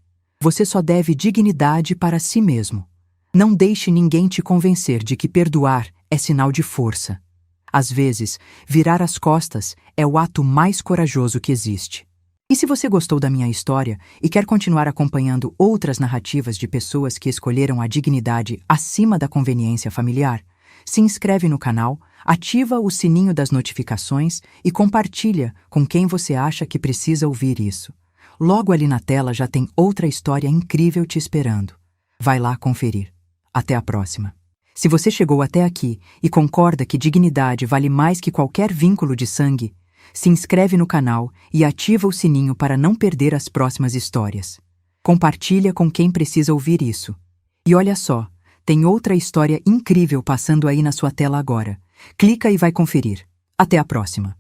Você só deve dignidade para si mesmo. Não deixe ninguém te convencer de que perdoar é sinal de força. Às vezes, virar as costas é o ato mais corajoso que existe. E se você gostou da minha história e quer continuar acompanhando outras narrativas de pessoas que escolheram a dignidade acima da conveniência familiar, se inscreve no canal, ativa o sininho das notificações e compartilha com quem você acha que precisa ouvir isso. Logo ali na tela já tem outra história incrível te esperando. Vai lá conferir. Até a próxima. Se você chegou até aqui e concorda que dignidade vale mais que qualquer vínculo de sangue, se inscreve no canal e ativa o sininho para não perder as próximas histórias. Compartilha com quem precisa ouvir isso. E olha só, tem outra história incrível passando aí na sua tela agora. Clica e vai conferir. Até a próxima.